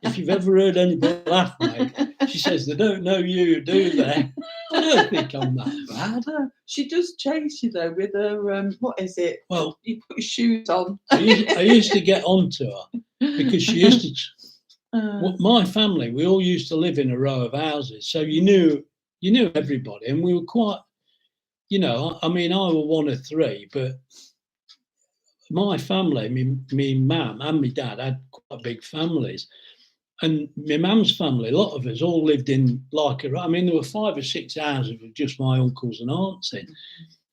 If you've ever heard anybody laugh, mate, she says, they don't know you, do they? I don't think I'm that bad. She does chase you, though, with her, what is it? Well, you put your shoes on. I used to get onto her because she used to, my family, we all used to live in a row of houses. So you knew everybody, and we were quite, you know, I mean, I was one of three, but my family, me mum and my dad had quite big families. And my mum's family, a lot of us all lived in I mean, there were 5 or 6 houses with just my uncles and aunts in.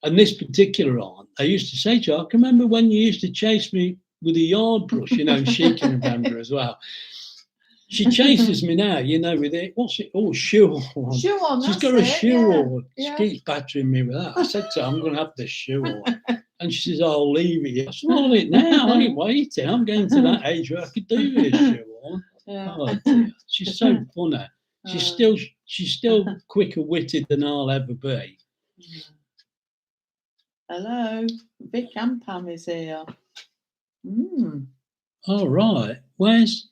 And this particular aunt, I used to say to her, I can remember when you used to chase me with a yard brush, you know, she can remember as well. She chases me now, you know, with it. What's it? Oh, shoe on. Shoe on. She's got a shoe on. She keeps battering me with that. I said to her, I'm going to have this shoe on. And she says, I'll leave it. I said, well, it now. I ain't waiting. I'm getting to that age where I could do this shoe on. Yeah. Oh, dear. She's so funny. She's still quicker witted than I'll ever be. Hello, Vic and Pam is here. All right. Where's?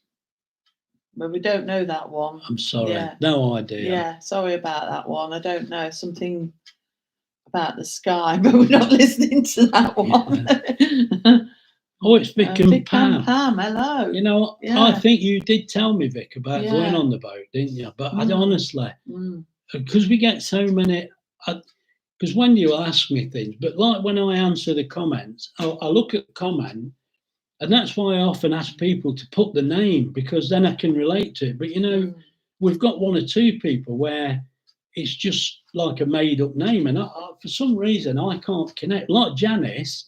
Well, we don't know that one. I'm sorry. Yeah. No idea. Yeah, sorry about that one. I don't know. Something about the sky, but we're not listening to that one. Yeah. Oh, it's Vic and Pam. Pam, hello. You know, I think you did tell me, Vic, about going on the boat, didn't you? But I honestly, because we get so many, because when you ask me things, but like when I answer the comments, I look at the comment, and that's why I often ask people to put the name, because then I can relate to it. But, you know, we've got 1 or 2 people where it's just like a made up name. And for some reason, I can't connect. Like Janice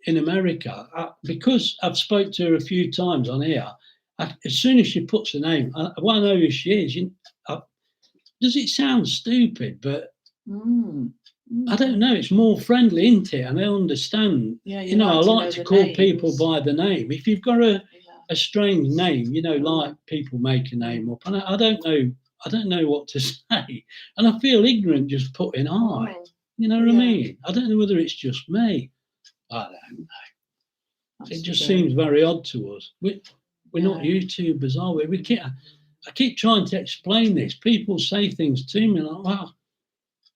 in America, because I've spoke to her a few times on here, as soon as she puts the name, I know who she is. Does it sound stupid? But I don't know. It's more friendly, isn't it? And I understand. Yeah, you know, I like to call people by the name. If you've got a strange name, you know, like people make a name up, and I don't know what to say, and I feel ignorant just putting hi. You know what I mean? I don't know whether it's just me. I don't know. It just seems very odd to us. We're not YouTubers, are we? I keep trying to explain this. People say things to me like, "Wow,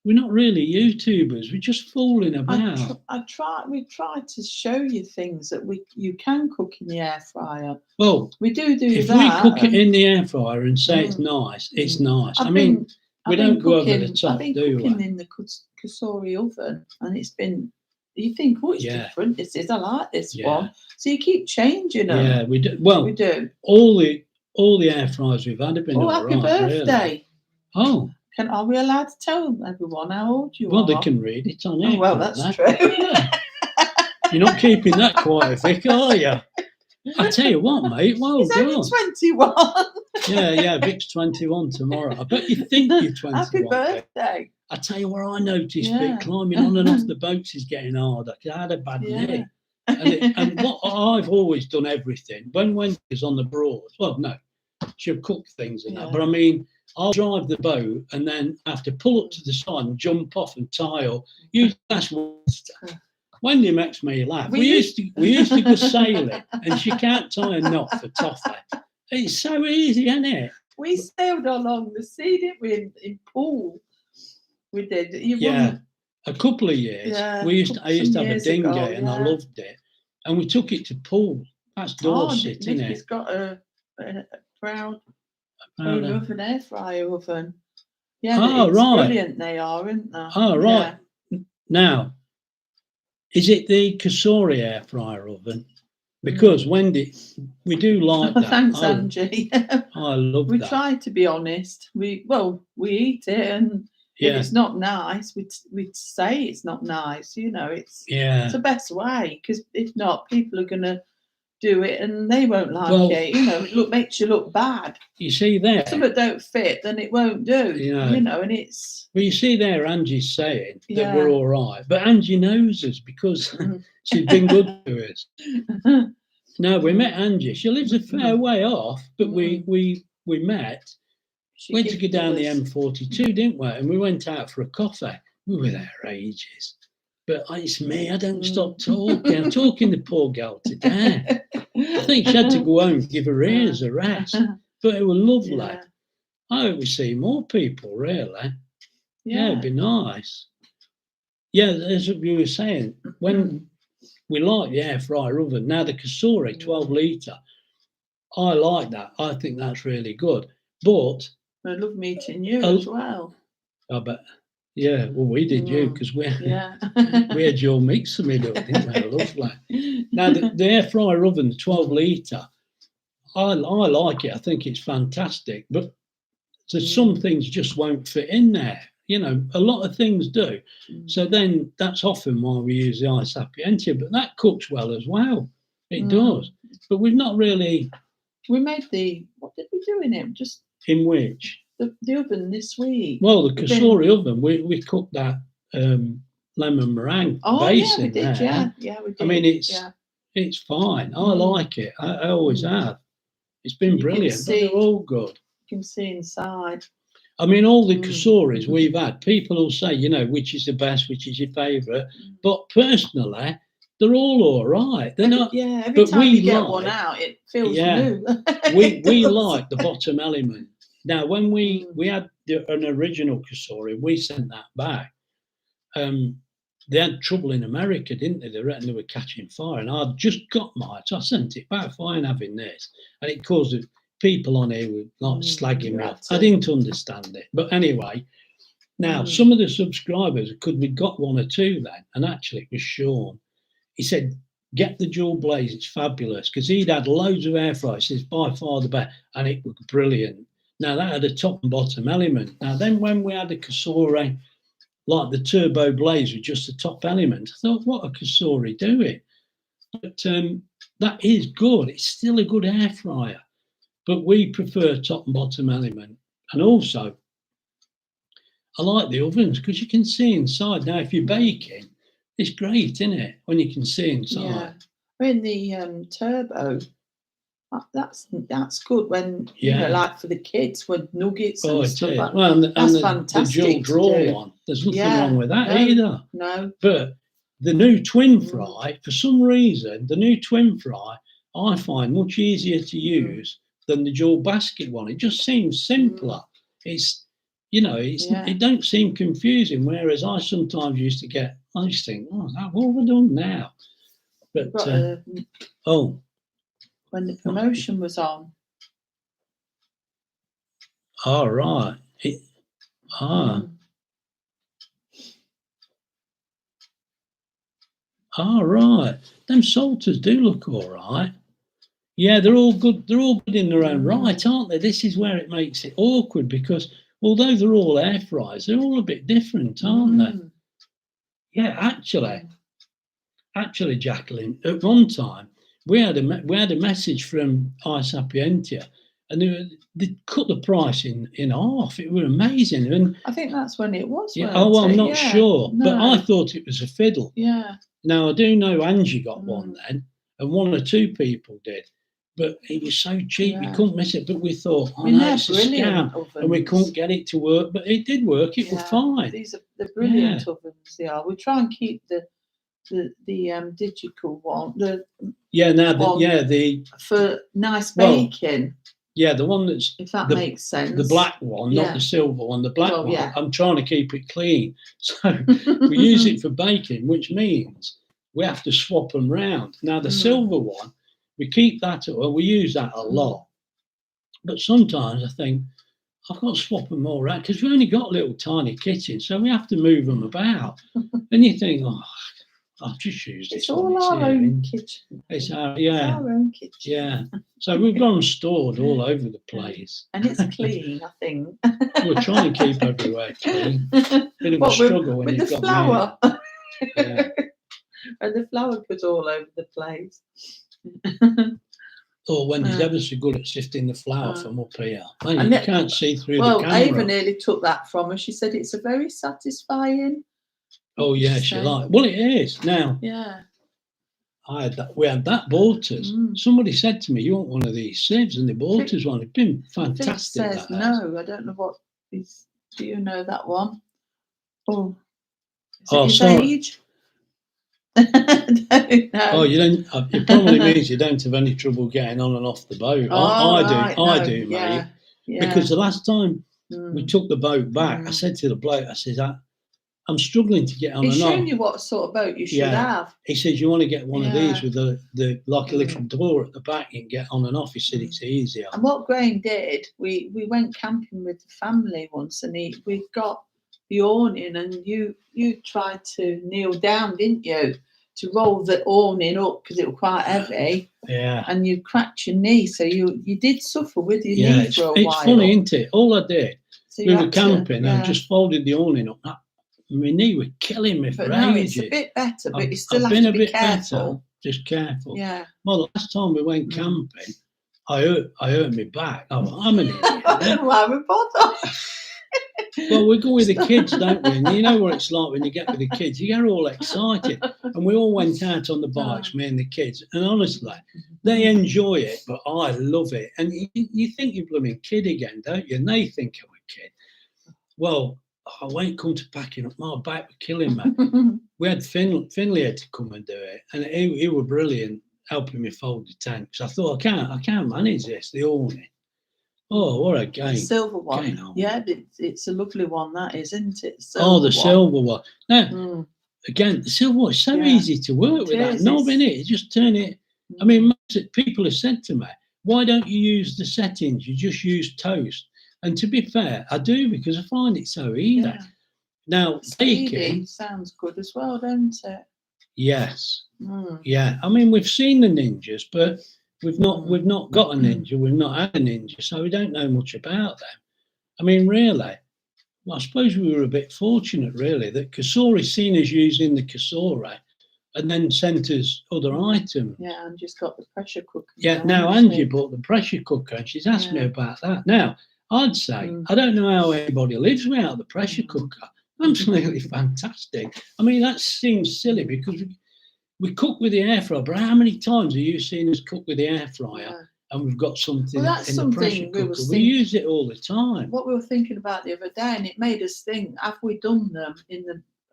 we're not really YouTubers. We're just fooling about." We try to show you things that you can cook in the air fryer. Well, we do if that. If we cook it in the air fryer and say it's nice, it's nice. I mean, we don't go over the top, do we? I've been cooking in the Cosori oven, and it's been. You think, oh, it's different. This is. I like this one. So you keep changing them. Yeah, we do. Well, we do. All the air fryers we've had have been all happy right, birthday! Really. Oh. Are we allowed to tell everyone how old you are? Well, they can read it on it. Oh, well, that's true. Yeah. You're not keeping that quiet, Vic, are you? I tell you what, mate. Well He's only 21. Yeah. Vic's 21 tomorrow. I bet you think you're 21. Happy birthday! I tell you what I noticed, Vic, climbing on and off the boats is getting harder. I had a bad knee. And what I've always done everything. When Wendy's on the Broads, well, no, she'll cook things and that. But I mean, I'll drive the boat and then have to pull up to the side and jump off and tie up. That's Wendy makes me laugh. We used to go sailing, and she can't tie a knot for toffee. It's so easy, isn't it? We sailed along the sea, didn't we? In Poole, we did. A couple of years. I used to have a dinghy, and I loved it. And we took it to Poole. That's Dorset, isn't it? It's got a proud oven, air fryer oven. Yeah, it's brilliant. They are, aren't they? Oh, right. Yeah. Now, is it the Cosori air fryer oven? Because Wendy, we do like that. Thanks, Angie. I love that. We try to be honest. We eat it, and if it's not nice, we'd say it's not nice. You know, it's the best way, because if not, people are gonna do it and they won't like it. You know, it makes you look bad. You see there, if something don't fit, then it won't do. You know, and it's. Well, you see there, Angie's saying that we're all right, but Angie knows us because she's been good to us. No, we met Angie. She lives a fair way off, but we met. Went to go down the M42, didn't we? And we went out for a coffee. We were there ages. But it's me, I don't stop talking. I'm talking the poor girl to death. I think she had to go home and give her ears a rest. But it was lovely. Yeah. I hope we see more people, really. Yeah, it'd be nice. Yeah, as you were saying, when we like the air fryer oven, now the Cosori 12 litre, I like that. I think that's really good. But I love meeting you as well. I bet. Yeah, well, we did you because we had your mixer made up, didn't we? Lovely. Now, the air fryer oven, the 12 litre, I like it. I think it's fantastic. But there's some things just won't fit in there. You know, a lot of things do. So then that's often why we use the iSapientia, but that cooks well as well. It does. But we've not really. We made what did we do in it? Just. In which? The oven this week. Well, the Cosori oven, we cooked that lemon meringue base in there. Yeah, we did. I mean, it's fine. I like it. I always have. It's been brilliant. But they're all good. You can see inside. I mean, all the Cosoris we've had, people will say, you know, which is the best, which is your favourite. But personally, they're all right. They're not. Yeah, every time you get one out, it feels new. we like the bottom element. Now, when we had an original Cosori, we sent that back. They had trouble in America, didn't they? They reckoned they were catching fire, and I'd just got mine, so I sent it back. Fine having this, and it caused people on here were like slagging me off. I didn't understand it, but anyway. Now, some of the subscribers, because we got one or two then, and actually it was Sean. He said, "Get the dual blaze; it's fabulous," because he'd had loads of air fryers. It's by far the best, and it was brilliant. Now, that had a top and bottom element. Now, then when we had a Cosori, like the turbo blaze with just the top element, I thought, what a Cosori doing? But that is good. It's still a good air fryer. But we prefer top and bottom element. And also, I like the ovens because you can see inside. Now, if you're baking, it's great, isn't it? When you can see inside. Yeah. In the turbo, that's good when you know, like for the kids with nuggets and stuff. Like, well, that's fantastic. The dual draw one, there's nothing wrong with that either. No. But the new twin fry, for some reason, the new twin fry I find much easier to use than the dual basket one. It just seems simpler. It's it don't seem confusing. Whereas I sometimes used to I just think, what have I done now? But when the promotion was on. All right. All right. Them salters do look all right. Yeah, they're all good. They're all good in their own right, aren't they? This is where it makes it awkward because although they're all air fryers, they're all a bit different, aren't they? Yeah, actually, Jacqueline, at one time, we had a message from iSapientia, and they cut the price in half. It was amazing, and I think that's when it was. Yeah. I'm not sure, but I thought it was a fiddle. Yeah. Now I do know Angie got one then, and one or two people did, but it was so cheap you couldn't miss it. But we thought, it's a scam, and we couldn't get it to work. But it did work. It was fine. These are the brilliant ovens. They are. We try and keep the digital one. For nice baking. Yeah, the one that's if that makes sense. The black one, not the silver one. The black one. Yeah. I'm trying to keep it clean, so we use it for baking, which means we have to swap them round. Now the silver one, we keep that. Well, we use that a lot, but sometimes I think I've got to swap them all around because we only got little tiny kitchens, so we have to move them about. And you think, I've just used it's all our own kitchen. It's our own kitchen. Yeah. So we've got them stored all over the place. And it's clean, I think. We're trying to keep everywhere clean. Bit of a struggle when you've got flour. And the flour goes all over the place. Or when he's ever so good at sifting the flour from up here. And you can't see through the camera. Well, Ava nearly took that from her. She said it's a very satisfying. Oh, yeah, she liked. Well, it is. Now, yeah. We had that Balters. Somebody said to me, "You want one of these sieves?" And the Balters one, it's been fantastic. Says that no, I don't know what is. Do you know that one? Oh, sorry. Age? No. Oh, you don't. It probably means you don't have any trouble getting on and off the boat. I do, mate. Yeah. Because the last time we took the boat back, I said to the bloke, I said, I'm struggling to get on and off. He's showing you what sort of boat you should have. He says, you want to get one of these with the like a little door at the back, you can get on and off. He said it's easier. And what Graham did, we went camping with the family once, and we got the awning, and you tried to kneel down, didn't you, to roll the awning up because it was quite heavy. Yeah. And you cracked your knee, so you did suffer with your knee for a while. It's funny, isn't it? All I did, we were camping and just folded the awning up. My knee was killing me for ages. It's a bit better, but you still have to be careful. Better, just careful. Yeah. Well, the last time we went camping, I hurt my back. I'm an idiot. Why would bother? Well, we go with the kids, don't we? And you know what it's like when you get with the kids. You get all excited. And we all went out on the bikes, me and the kids. And honestly, they enjoy it, but I love it. And you think you're blooming kid again, don't you? And they think I'm a kid. Well, I won't come to packing up. My back was killing me. We had Finley had to come and do it. And he was brilliant helping me fold the tanks. I thought, I can't manage this, the awning. Oh, what a game. The silver one. Yeah, it's a lovely one, that is, isn't it? Silver one. Now, again, the silver one is so easy to work with that knob, in it. You just turn it. I mean, most people have said to me, why don't you use the settings? You just use toast. And to be fair, I do, because I find it so easy. Yeah. Now, baking sounds good as well, don't it? Yes. Yeah. I mean, we've seen the ninjas, but we've not got a ninja. We've not had a ninja, so we don't know much about them. I mean, really, well, I suppose we were a bit fortunate, really, that Kasori's seen us using the Kasori and then sent us other items. Yeah, and just got the pressure cooker. Yeah. Now Angie bought the pressure cooker, and she's asked me about that. Now, I'd say, I don't know how anybody lives without the pressure cooker. Absolutely fantastic. I mean, that seems silly because we cook with the air fryer, but how many times have you seen us cook with the air fryer and we've got something in the pressure cooker? We use it all the time. What we were thinking about the other day, and it made us think, have we done them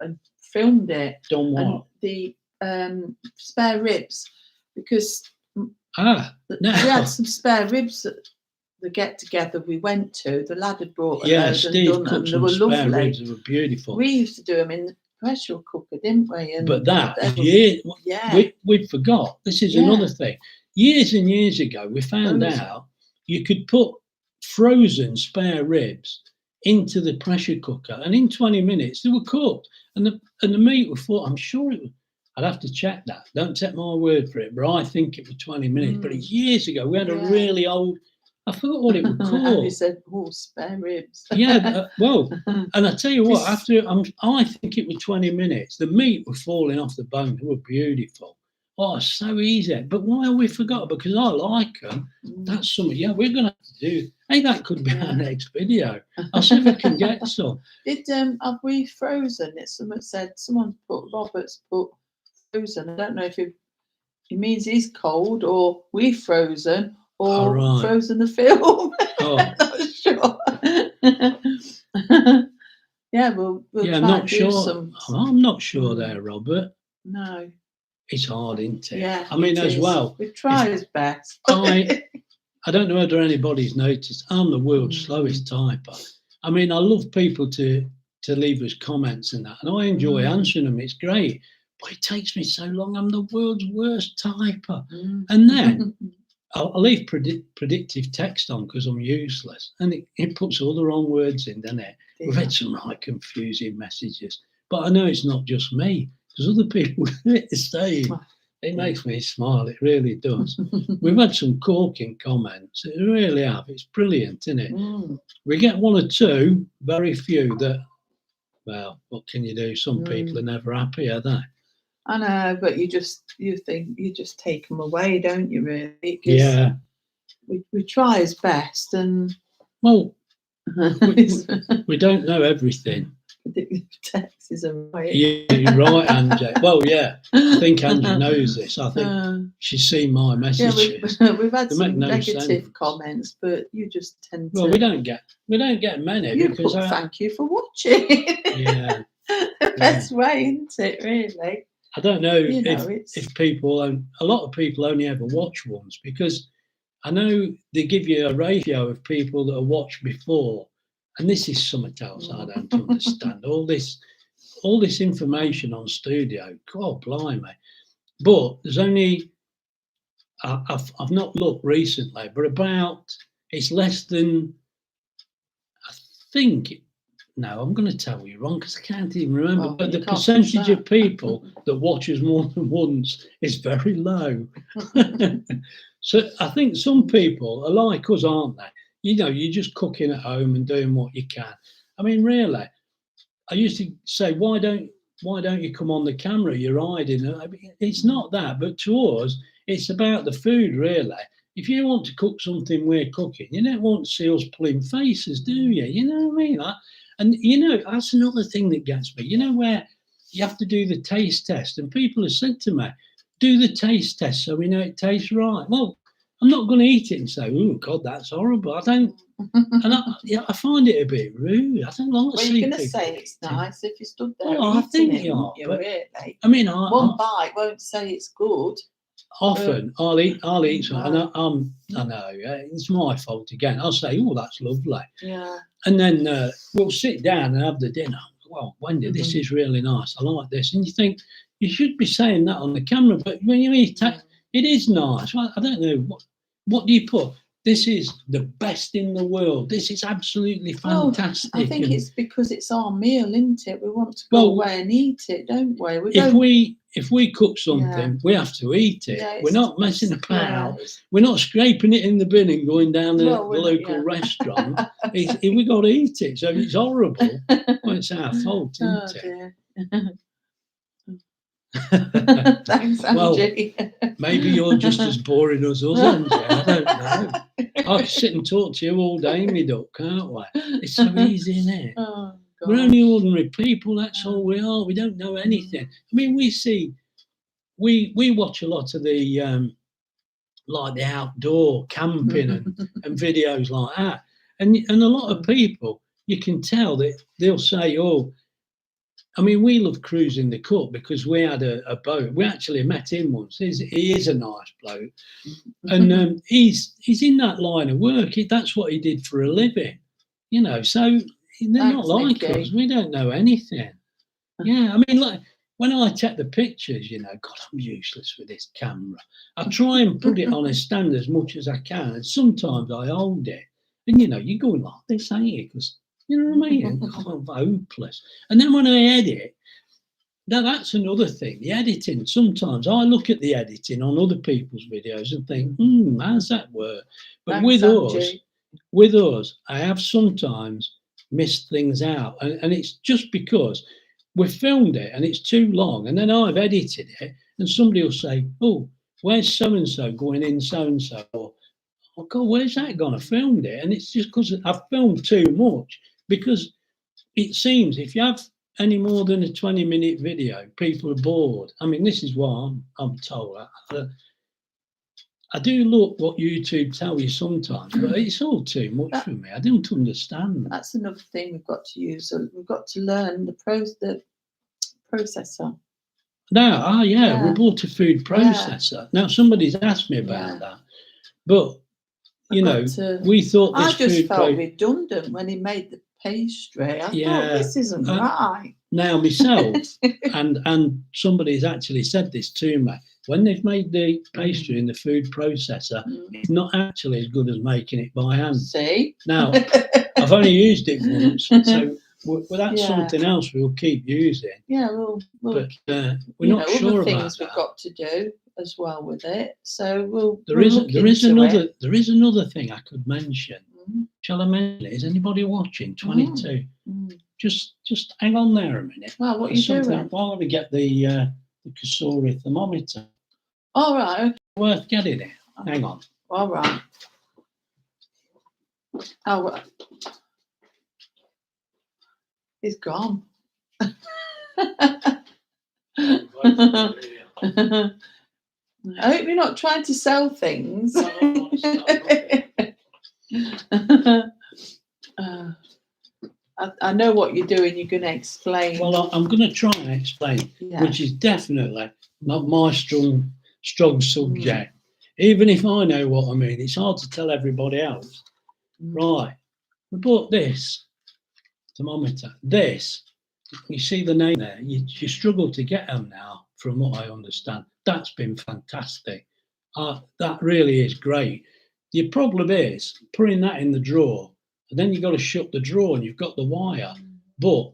and filmed it? Done what? And the spare ribs, because we had some spare ribs that the get together we went to, the lad had brought Steve cooked some they were spare lovely. Ribs, they were beautiful. We used to do them in the pressure cooker, didn't we? And but we forgot. This is another thing. Years and years ago, we found out you could put frozen spare ribs into the pressure cooker, and in 20 minutes they were cooked, and the meat was full. I'm sure it was. I'd have to check that. Don't take my word for it, but I think it was 20 minutes. But it's years ago. We had a really old. I forgot what it was called. And you said, spare ribs. Well, and I tell you what, I think it was 20 minutes. The meat was falling off the bone. They were beautiful. Oh, so easy. But why have we forgot? Because I like them. That's something, we're going to have to do. Hey, that could be our next video. I'll see if I can get some. Have we frozen it? Robert's put frozen. I don't know if it means he's cold or we've frozen. Or frozen the film. Not sure. We'll I'm not sure. I'm not sure there, Robert. No. It's hard, isn't it? Yeah. I mean, as well. We try his best. I don't know whether anybody's noticed. I'm the world's slowest typer. I mean, I love people to leave us comments and that, and I enjoy answering them. It's great, but it takes me so long. I'm the world's worst typer, and then. I'll leave predictive text on because I'm useless, and it puts all the wrong words in, doesn't it? We've had some right confusing messages, but I know it's not just me because other people do it the same. It makes me smile, it really does. We've had some corking comments, it really have. It's brilliant, isn't it? We get one or two, very few that, well, what can you do? Some people are never happy, are they? I know, but you think you just take them away, don't you? Really? Yeah. We try as best, and well, we don't know everything. Texts are right. Yeah, you're right, Angie. Well, yeah, I think Angie knows this. I think she's seen my messages. Yeah, we've had some negative comments, but you just tend to. Well, we don't get many. You because put thank you for watching. Yeah, the best way, isn't it? Really. I don't know, if people, a lot of people only ever watch once, because I know they give you a ratio of people that have watched before, and this is something else I don't understand. All this information on Studio, God blimey. But there's only, I've not looked recently, but it's less than, I think, no, I'm going to tell you wrong because I can't even remember. But the percentage of people that watches more than once is very low. So I think some people are like us, aren't they? You're just cooking at home and doing what you can. I mean, really, I used to say, why don't you come on the camera? You're hiding. I mean, it's not that, but to us, it's about the food, really. If you want to cook something we're cooking, you don't want to see us pulling faces, do you? You know what I mean? And that's another thing that gets me. Where you have to do the taste test, and people have said to me, do the taste test so we know it tastes right. Well, I'm not going to eat it and say, oh God, that's horrible. I don't, and I find it a bit rude. I don't like to see you're going to say it's nice if you stood there. Well, I think you are, but really. I mean, one bite won't say it's good. Often I'll eat something, and I know it's my fault again. I'll say, oh, that's lovely. Yeah. And then we'll sit down and have the dinner. Well, Wendy, this is really nice. I like this. And you think you should be saying that on the camera, but when you eat it, it is nice. Well, I don't know what do you put. This is the best in the world. This is absolutely fantastic. I think it's because it's our meal, isn't it? We want to go away and eat it, don't we? If we cook something, we have to eat it. We're not messing about. We're not scraping it in the bin and going down the local restaurant. We got to eat it. So if it's horrible, well, it's our fault, isn't it? Thanks, Angie. Well, maybe you're just as boring as us, Angie. I don't know. I can sit and talk to you all day, me duck, can't we? It's so easy, isn't it? Oh, we're only ordinary people, that's all we are. We don't know anything. I mean, we watch a lot of the like the outdoor camping and videos like that. And a lot of people, you can tell that they'll say, oh, I mean, we love cruising the Cut because we had a boat. We actually met him once. He is a nice bloke. And he's in that line of work. That's what he did for a living, so they're not like us. We don't know anything. Yeah, I mean, like when I take the pictures, God, I'm useless with this camera. I try and put it on a stand as much as I can, and sometimes I hold it, and you're going like this, ain't you? Because you know what I mean? I'm hopeless. And then when I edit, now that's another thing. The editing. Sometimes I look at the editing on other people's videos and think, how's that work? But with us, I have sometimes missed things out, and it's just because we've filmed it and it's too long, and then I've edited it, and somebody will say, oh, where's so-and-so going in so-and-so? Or, oh God, where's that gone? I filmed it. And it's just because I've filmed too much, because it seems if you have any more than a 20-minute video, people are bored. I mean, this is what I'm told. I do look what YouTube tell you sometimes, but it's all too much for me. I don't understand. That's another thing we've got to use. So we've got to learn the processor. Now, we bought a food processor. Yeah. Now, somebody's asked me about that, but we thought this I just felt redundant when he made the pastry. I thought this isn't right. Now, myself and somebody's actually said this to me. When they've made the pastry in the food processor, it's not actually as good as making it by hand. See? Now, I've only used it once, so that's something else we'll keep using. Yeah, but we're not sure about things we've got to do as well with it. So there is another thing I could mention. Shall I mention it? Is anybody watching? 22. Just hang on there a minute. Well, what are you doing? While we get the the Cosori thermometer. All right. Worth getting it. Hang on. All right. Oh, he's gone. I hope you're not trying to sell things. I know what you're doing. You're going to explain. Well, I'm going to try and explain, which is definitely not my strong subject. Even if I know what I mean, it's hard to tell everybody else. Right. We bought this thermometer. This, you see the name there. You struggle to get them now, from what I understand. That's been fantastic. That really is great. The problem is putting that in the drawer, and then you've got to shut the drawer and you've got the wire. But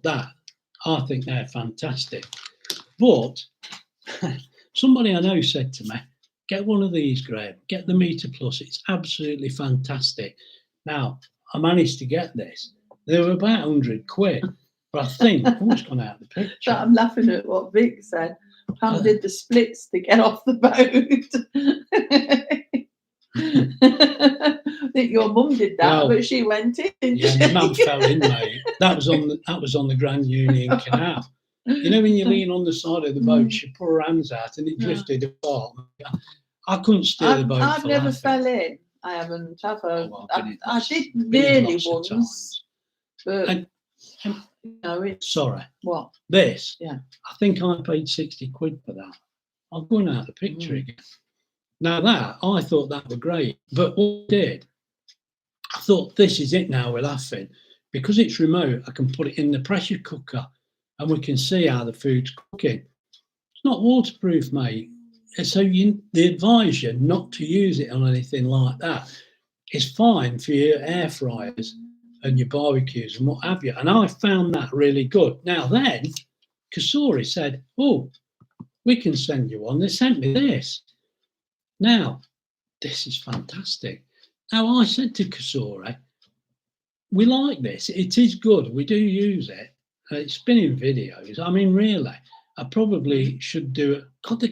I think they're fantastic. But somebody I know said to me, get one of these, Graham. Get the Meter Plus. It's absolutely fantastic. Now, I managed to get this. They were about 100 quid. But I think, it's gone out of the picture. But I'm laughing at what Vic said. Pam did the splits to get off the boat. I think your mum did that, but she went in. Yeah, my mum fell in, mate. That was on the Grand Union Canal. You know, when you lean on the side of the boat, she put her hands out and it drifted apart. I couldn't steer the boat. I've never fell in. I haven't. I did nearly once, but no. Sorry. What? This. Yeah. I think I paid 60 quid for that. I've gone out the picture again. Now I thought that was great, but what I did, I thought this is it now, we're laughing. Because it's remote, I can put it in the pressure cooker and we can see how the food's cooking. It's not waterproof, mate. So they advise you not to use it on anything like that. It's fine for your air fryers and your barbecues and what have you. And I found that really good. Now then, Cosori said, oh, we can send you one. They sent me this. Now, this is fantastic. Now, I said to Cosori, we like this. It is good. We do use it. It's been in videos. I mean, really, I probably should do it. God,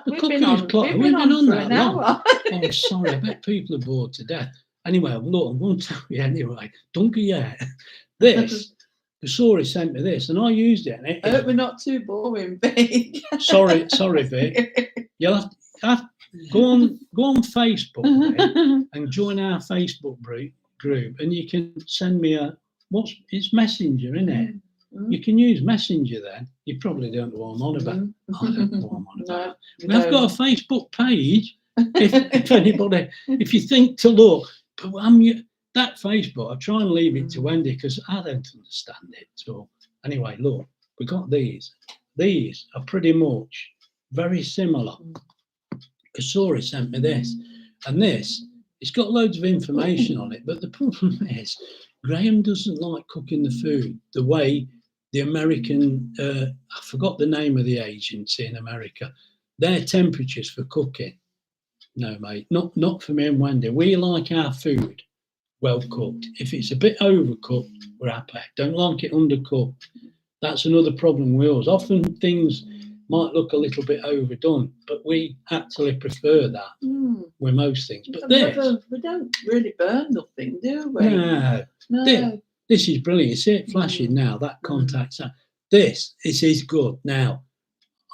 we've been on for an hour. Oh, sorry. I bet people are bored to death. Anyway, look, I won't tell you anyway. Don't go yet. This, Cosori sent me this, and I used it. And I hope we're not too boring, Vic. Sorry, Vic. You'll have to go on Facebook and join our Facebook group, and you can send me it's Messenger, isn't it? You can use Messenger then. You probably don't know what I'm on about. I don't know what I'm on about. I've got a Facebook page. If anybody, if you think to look, but that Facebook, I try and leave it to Wendy because I don't understand it. So anyway, look, we got these. These are pretty much very similar. Cosori sent me this, and this, it's got loads of information on it, but the problem is Graham doesn't like cooking the food the way the American, I forgot the name of the agency in America, their temperatures for cooking. No, mate, not for me and Wendy. We like our food well cooked. If it's a bit overcooked, we're happy. Don't like it undercooked. That's another problem with us. Often things might look a little bit overdone, but we actually prefer that with most things. But we don't really burn nothing, do we? No. This is brilliant. You see it flashing now, that contacts that. This is good. Now,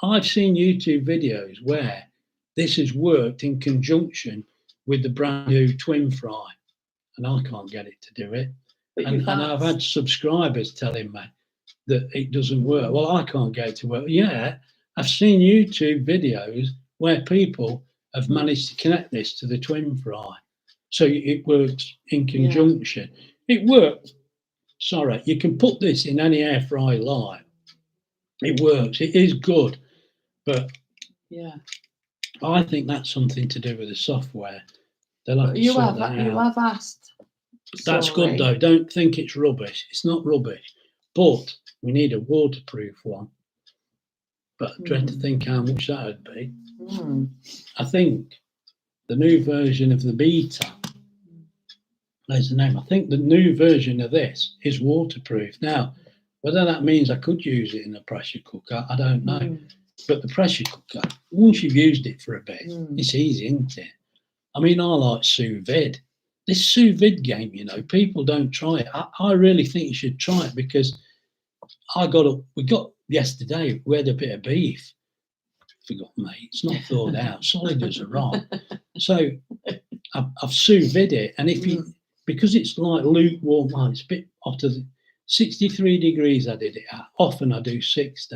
I've seen YouTube videos where this has worked in conjunction with the brand new Twin Fry, and I can't get it to do it. And I've had subscribers telling me that it doesn't work. Well, I can't get it to work. Yeah, I've seen YouTube videos where people have managed to connect this to the Twin Fry. So it works in conjunction. Yeah. It works. Sorry, you can put this in any air fry line. It works. It is good. But I think that's something to do with the software. You have asked. That's good though. Don't think it's rubbish. It's not rubbish. But we need a waterproof one. But I dread to think how much that would be. I think the new version of the Beta, there's the name. I think the new version of this is waterproof. Now, whether that means I could use it in a pressure cooker, I don't know. But the pressure cooker, once you've used it for a bit, it's easy, isn't it? I mean, I like sous vide. This sous vide game, you know, people don't try it. I really think you should try it, because we got yesterday, we had a bit of beef. Forgot, mate, it's not thawed out, solid as a rock. So I've sous vide it, and because it's like lukewarm, well, it's a bit hotter than 63 degrees I did it at. Often I do 60.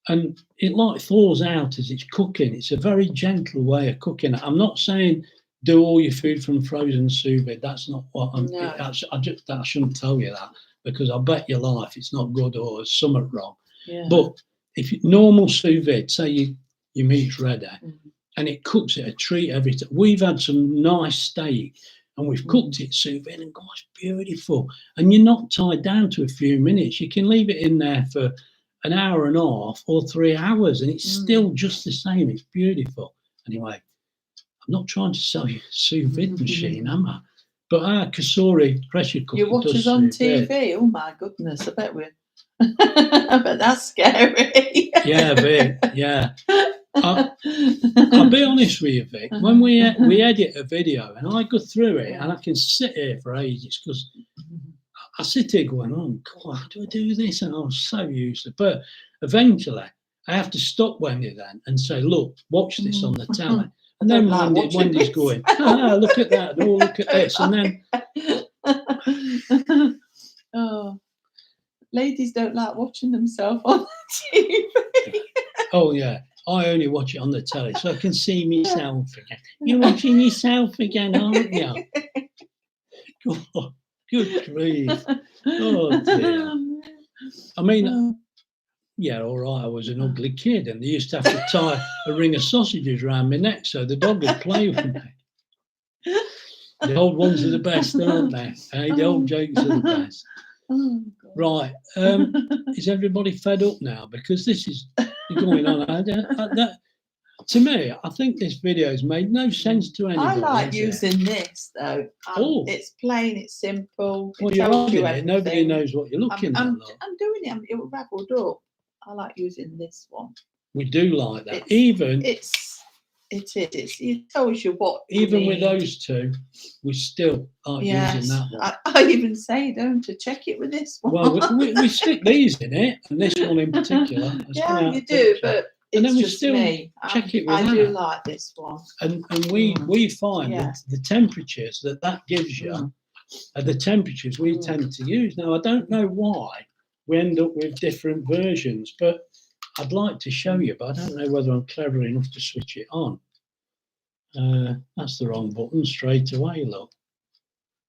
And it like thaws out as it's cooking. It's a very gentle way of cooking it. I'm not saying do all your food from frozen sous vide. That's not what I'm. No. I shouldn't tell you that, because I bet your life it's not good or there's something wrong. Yeah. But if normal sous vide, say your meat's ready, and it cooks it a treat every time. We've had some nice steak, and we've cooked it sous vide, and God, it's beautiful. And you're not tied down to a few minutes. You can leave it in there for an hour and a half or 3 hours, and it's still just the same. It's beautiful. Anyway, I'm not trying to sell you a sous vide machine, am I? But our Cosori pressure cooker. You watch us on TV? Oh my goodness! I bet that's scary. Yeah, Vic. Yeah. I'll be honest with you, Vic. When we edit a video and I go through it, and I can sit here for ages, because I sit here going, oh God, how do I do this? And I'm so used to it. But eventually I have to stop Wendy then and say, look, watch this on the telly. And then Wendy's going, look at that, oh, look at this. And then ladies don't like watching themselves on TV. Oh yeah. I only watch it on the telly so I can see myself again. You're watching yourself again, aren't you? God, good grief. Oh dear. I mean, yeah, all right, I was an ugly kid, and they used to have to tie a ring of sausages around my neck so the dog would play with me. The old ones are the best, aren't they? Hey, the old jokes are the best. Oh, right. Is everybody fed up now? Because this is going on. To me, I think this video has made no sense to anybody. I like using this though. It's plain, it's simple. Well, you're holding it. Nobody knows what you're looking at. I'm doing it. It will raveled up. I like using this one. We do like that. It tells you what. Even with those two, we still aren't using that one. I even say, don't check it with this one. Well, we stick these in it, and this one in particular. Yeah, you do, but and then we still check it with I do like this one. And we find that the temperatures that gives you are the temperatures we tend to use. Now, I don't know why we end up with different versions, but I'd like to show you, but I don't know whether I'm clever enough to switch it on. That's the wrong button straight away, look.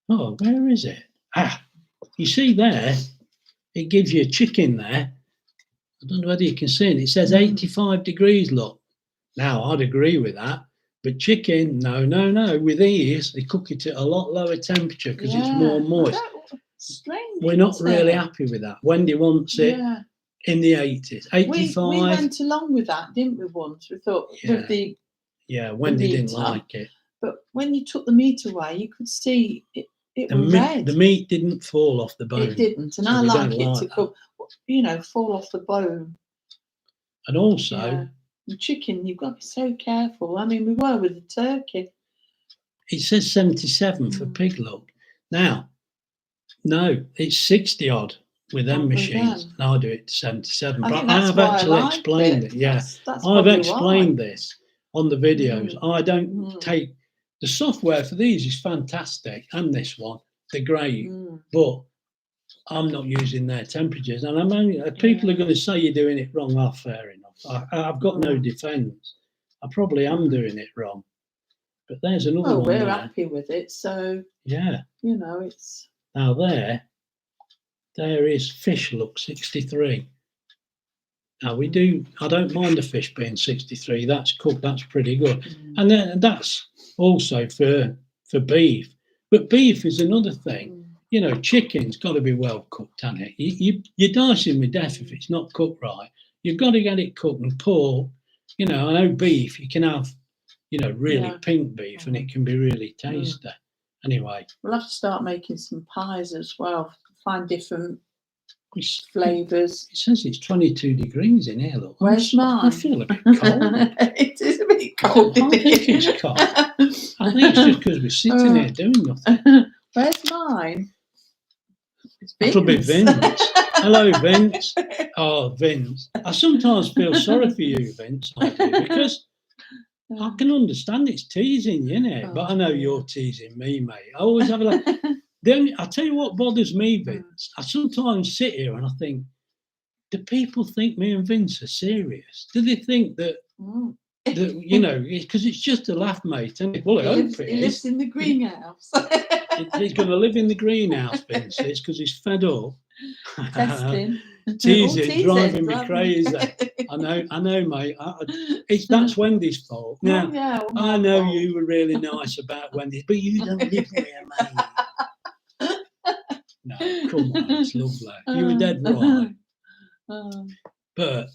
Oh, where is it? You see there, it gives you a chicken there. I don't know whether you can see it. It says 85 degrees, look. Now, I'd agree with that. But chicken, no. With these, they cook it at a lot lower temperature because it's more moist. Strange. We're not really happy with that. Wendy wants it in the 80s. 85. We went along with that, didn't we, once? We thought with the... Yeah, Wendy didn't like it. But when you took the meat away, you could see it was red. The meat didn't fall off the bone. It didn't. And I like it to cook, fall off the bone. And also... The chicken, you've got to be so careful. I mean, we were with the turkey. It says 77 for pig, look. Now, no, it's 60 odd with them machines. And I do it to 77. But I've actually explained it. Yeah, I've explained this on the videos. I don't take... The software for these is fantastic, and this one, they're great. But I'm not using their temperatures. And I'm only... People are going to say you're doing it wrong. Oh, fair enough. I've got no defence. I probably am doing it wrong. But there's another one. We're happy with it, so yeah. It's now there is fish, look, 63. Now we do. I don't mind the fish being 63. That's cooked. That's pretty good. And then that's also for beef. But beef is another thing. Chicken's got to be well cooked, hasn't it? You're dicing with death if it's not cooked right. You've got to get it cooked. And pork, I know beef, you can have, really pink beef and it can be really tasty. Anyway. We'll have to start making some pies as well. Find different flavours. It says it's 22 degrees in here, look. Where's mine? I feel a bit cold. It is a bit cold. I think it's cold. I think it's just because we're sitting here doing nothing. Where's mine? It'll be Vince. Hello, Vince. Oh, Vince. I sometimes feel sorry for you, Vince, I do, because I can understand it's teasing, you know, but I know you're teasing me, mate. I always have like. Then I tell you what bothers me, Vince. I sometimes sit here and I think, do people think me and Vince are serious? Do they think that you know, because it's just a laugh, mate? And well, he lives in the greenhouse. He's going to live in the greenhouse, Vince. It's because he's fed up. Testing. Teasing, driving me crazy. I know, mate. That's Wendy's fault. Now, I know you were really nice about Wendy, but you don't live here, mate. No, come on, it's lovely. You were dead right. But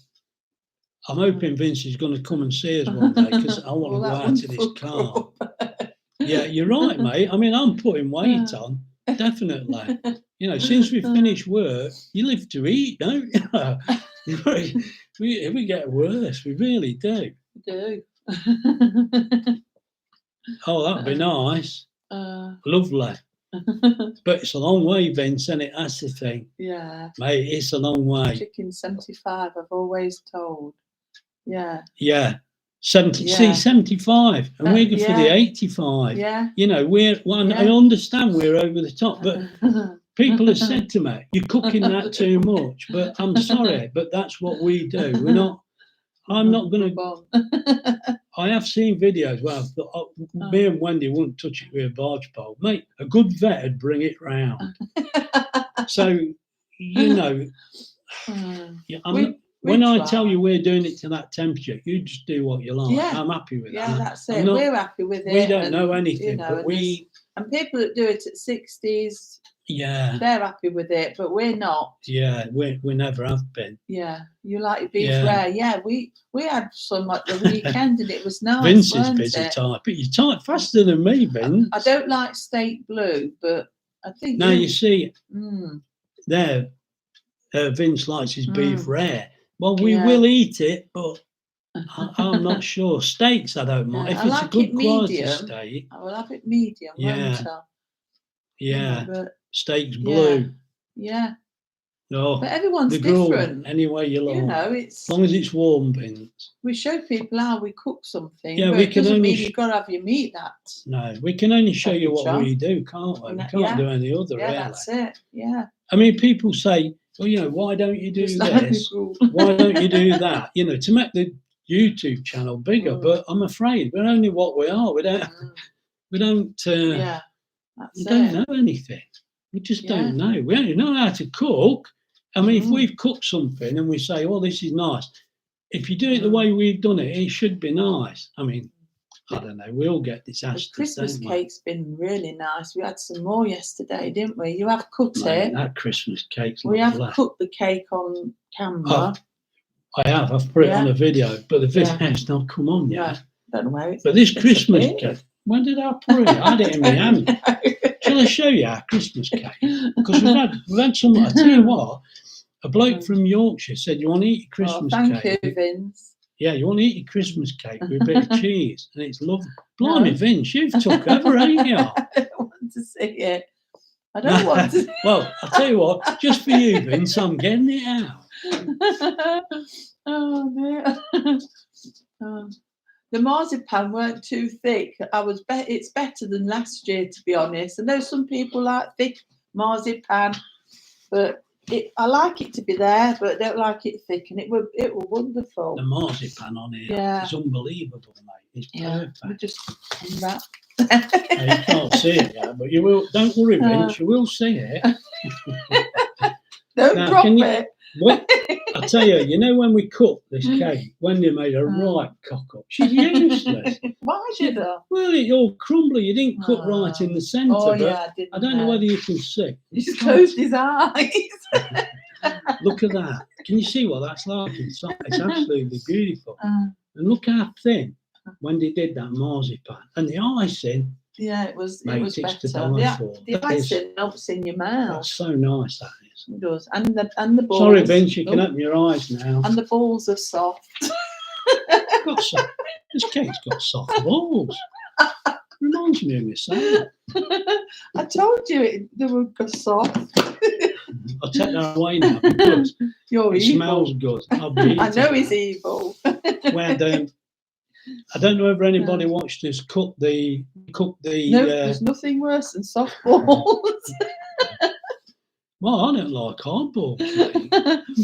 I'm hoping Vince is going to come and see us one day because I want to go out in his car. Yeah, you're right, mate. I mean, I'm putting weight on, definitely. You know, since we finished work, you live to eat, don't you? we get worse, we really do. We do. Oh, that'd be nice. Lovely. But it's a long way, Vince, and that's the thing. Yeah. Mate, it's a long way. Chicken 75, I've always told. Yeah. Yeah. 75, and we're good for the 85. Yeah. You know, I understand we're over the top, but people have said to me, you're cooking that too much. But I'm sorry, but that's what we do. I'm not going to. I have seen videos where me and Wendy wouldn't touch it with a barge pole. Mate, a good vet would bring it round. So, you know, when I tell you we're doing it to that temperature, you just do what you like. Yeah. I'm happy with that. Yeah, that's it. We're happy with it. We don't know anything, you know, but and people that do it at 60s, yeah, they're happy with it, but we're not. Yeah, we never have been. Yeah, you like your beef rare. Yeah, we had some at the weekend and it was nice. Vince is busy type, but you type faster than me, Vince. I don't like steak blue, but I think. Now you see, there, Vince likes his beef rare. Well, we will eat it, but I'm not sure. Steaks, I don't mind. If it's a good quality steak, I will have it medium. Yeah, but steak's blue. Yeah. No, but everyone's different. Any way you like. You know, as long as it's warm, Vince. We show people how we cook something. Yeah, but we can only. You've got to have your meat. No, we can only show you what we do, can't we? We can't do any other. Yeah, that's it. Yeah. I mean, people say, well, you know, why don't you do this? Why don't you do that? You know, to make the YouTube channel bigger. But I'm afraid we're only what we are. We don't. We don't know anything. We just don't know. We only know how to cook. I mean, if we've cooked something and we say, "Oh, this is nice," if you do it the way we've done it, it should be nice. I mean, I don't know. We all get disasters. The Christmas cake's been really nice. We had some more yesterday, didn't we? You have cooked it. That Christmas cake's we have cooked the cake on camera. I have. I've put it on a video, but the video's not come on yet. Right. Don't know where it's. But this Christmas cake, when did I put it? I had it in my hand. Shall I show you our Christmas cake? Because we've had some. I tell you what, a bloke from Yorkshire said, "You want to eat your Christmas cake?" Thank you, Vince. Yeah, you want to eat your Christmas cake with a bit of cheese, and it's lovely. Blimey, Vince, you've took over, ain't you? I don't want to see it. I don't want to. Well, I'll tell you what, just for you, Vince, I'm getting it out. Oh dear. The marzipan weren't too thick. It's better than last year, to be honest. I know some people like thick marzipan, but I like it to be there, but I don't like it thick. And it were wonderful. The marzipan on here is unbelievable, mate. It's perfect. We just that. You can't see it yet, but you will. Don't worry, Vince. You will see it. Don't drop it. I tell you, you know when we cooked this cake, Wendy made a right cock up. She's useless. Why should I? Well, it's all crumbly. You didn't cook right in the centre. Oh, yeah, I don't know whether you can see. He just closed his eyes. Look at that. Can you see what that's like inside? It's absolutely beautiful. And look how thin Wendy did that marzipan. And the icing, Yeah, it was Mate, better. The icing melts in your mouth. That's so nice, that is. It does. And the balls. Sorry, Vince, you can open your eyes now. And the balls are soft. This cake's got soft balls. Reminds me of myself. I told you they were soft. I'll take that away now because You're it evil. Smells good. I know he's evil. Where I don't know whether anybody watched us cook the. No, there's nothing worse than soft balls. Well, I don't like hardballs.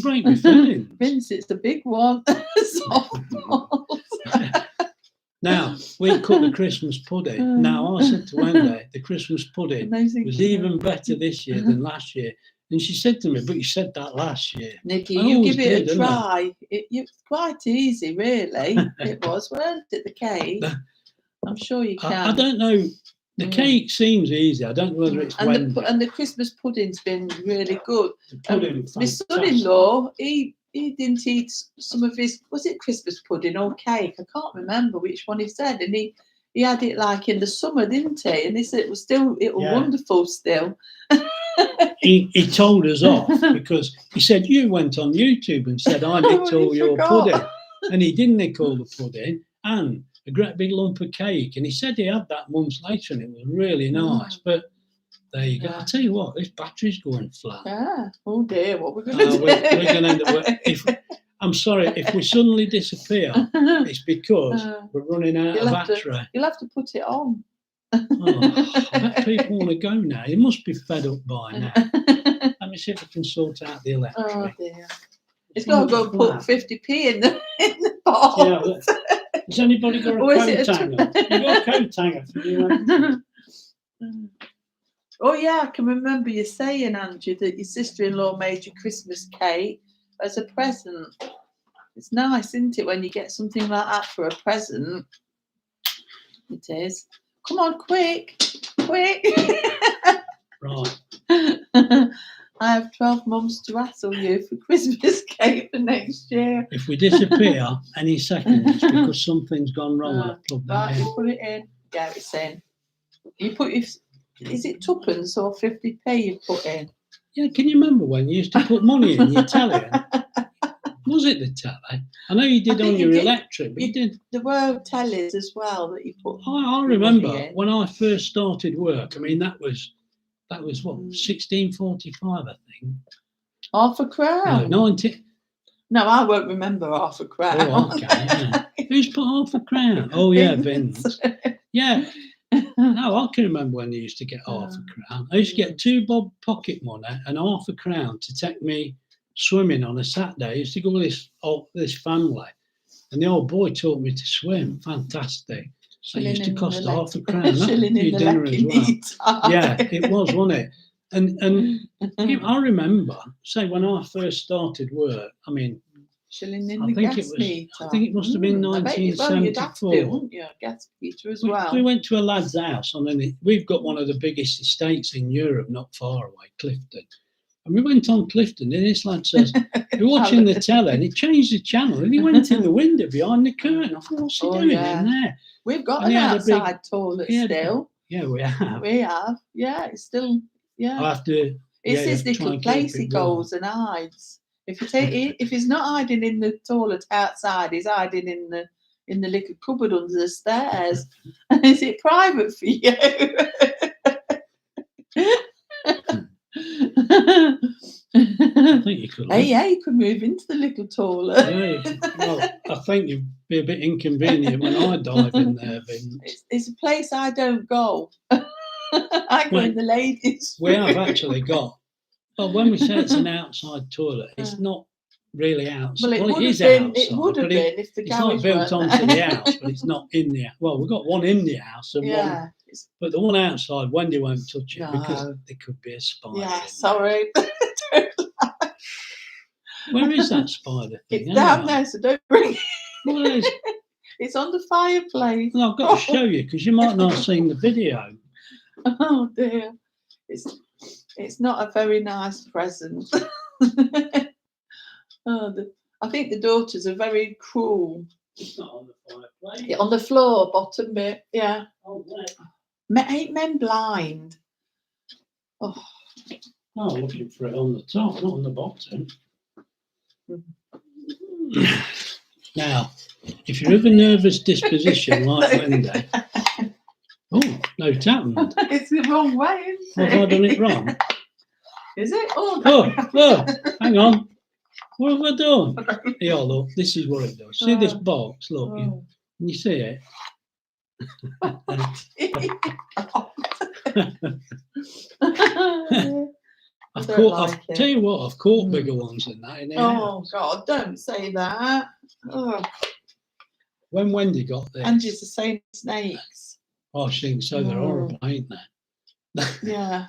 Break my feelings. Vince, it's the big one. Soft balls. Now, we cooked the Christmas pudding. Now, I said to Wendy, the Christmas pudding was even better this year than last year. And she said to me, but you said that last year. Nikki, you give it a try. It's quite easy, really. It was, weren't it, the cake? I'm sure you can. I don't know. The cake seems easy. I don't know whether it's and the Christmas pudding's been really good. My son-in-law, he didn't eat some of his, was it Christmas pudding or cake? I can't remember which one he said. And he had it like in the summer, didn't he? And he said it was wonderful still. He told us off because he said, you went on YouTube and said, I nicked all your pudding. And he didn't nick all the pudding and a great big lump of cake. And he said he had that months later and it was really nice. But there you go. I'll tell you what, this battery's going flat. Yeah. Oh dear, what we're going to do? We're going to end up I'm sorry, if we suddenly disappear, it's because we're running out of battery. You'll have to put it on. I bet people want to go now. You must be fed up by now. Let me see if I can sort out the electric. Oh dear. It's got to go put 50p in the pot. Yeah, has anybody got a coat hanger? You got a coat hanger for you? Oh yeah, I can remember you saying, Andrew, that your sister-in-law made you Christmas cake as a present. It's nice, isn't it, when you get something like that for a present? It is. Come on, quick. Right. I have 12 months to hassle you for Christmas cake for next year. If we disappear any second, it's because something's gone wrong when I plug that in. You put it in. Yeah, it's in. You put your, is it tuppence or 50p you put in? Yeah, can you remember when you used to put money in your telly? Was it the telly? I know you did on your electric, but you did. There were tellies as well that you put. I remember when I first started work. I mean, that was what 1645, I think. Half a crown. No, 19. No, I won't remember half a crown. Oh, okay. Yeah. Who's put half a crown? Oh yeah, Vince. Yeah. No, I can remember when I used to get half a crown. I used to get 2 bob pocket money and half a crown to take me swimming on a Saturday. I used to go with this family, and the old boy taught me to swim. Fantastic. So it used to cost half a crown. Shilling in the dinner as well. Yeah, it was, wasn't it? And I remember, say, when I first started work, I mean, shilling in the gas meter. I think it must have been 1974. Wouldn't you? Gas meter as well. We went to a lad's house, we've got one of the biggest estates in Europe, not far away, Clifton. And we went on Clifton, and this lad says, "You're watching the telly," and he changed the channel, and he went in the window behind the curtain. I thought, "What's he doing in there?" We've got an outside toilet still. Yeah, we have. We have. Yeah, it's still. Yeah. I have to. It's his little place he goes and hides. If he's not hiding in the toilet outside, he's hiding in the little cupboard under the stairs. Is it private for you? I think you could. Yeah, you could move into the little toilet. Yeah, well, I think you'd be a bit inconvenient when I dive in there, Vince. It's a place I don't go. I go in the ladies' room. We have actually got. Well, when we say it's an outside toilet, it's not really outside. Well, it is outside. It would have been if the garage It's not built onto the house, but it's not in the house. Well, we've got one in the house and one. But the one outside, Wendy won't touch it because there could be a spider. Yeah, sorry. Where is that spider thing? It's down there, so don't bring it. Well, it's on the fireplace. Well, I've got to show you because you might not have seen the video. Oh dear. It's not a very nice present. I think the daughters are very cruel. It's not on the fireplace. Yeah, on the floor, bottom bit. Yeah. Oh, right. Ain't men blind? Oh, looking for it on the top, not on the bottom. Now, if you're of a nervous disposition like Wendy, no, it's happened. It's the wrong way, isn't it? Have I done it wrong? Is it? Hang on. What have I done? Yeah, look, this is what it does. See this box? Look, can you see it? Tell you what, I've caught bigger ones than that in here. Oh God, don't say that. Oh. When Wendy got this, Angie's the same snakes. Oh, she thinks so. They're horrible, ain't they? Yeah.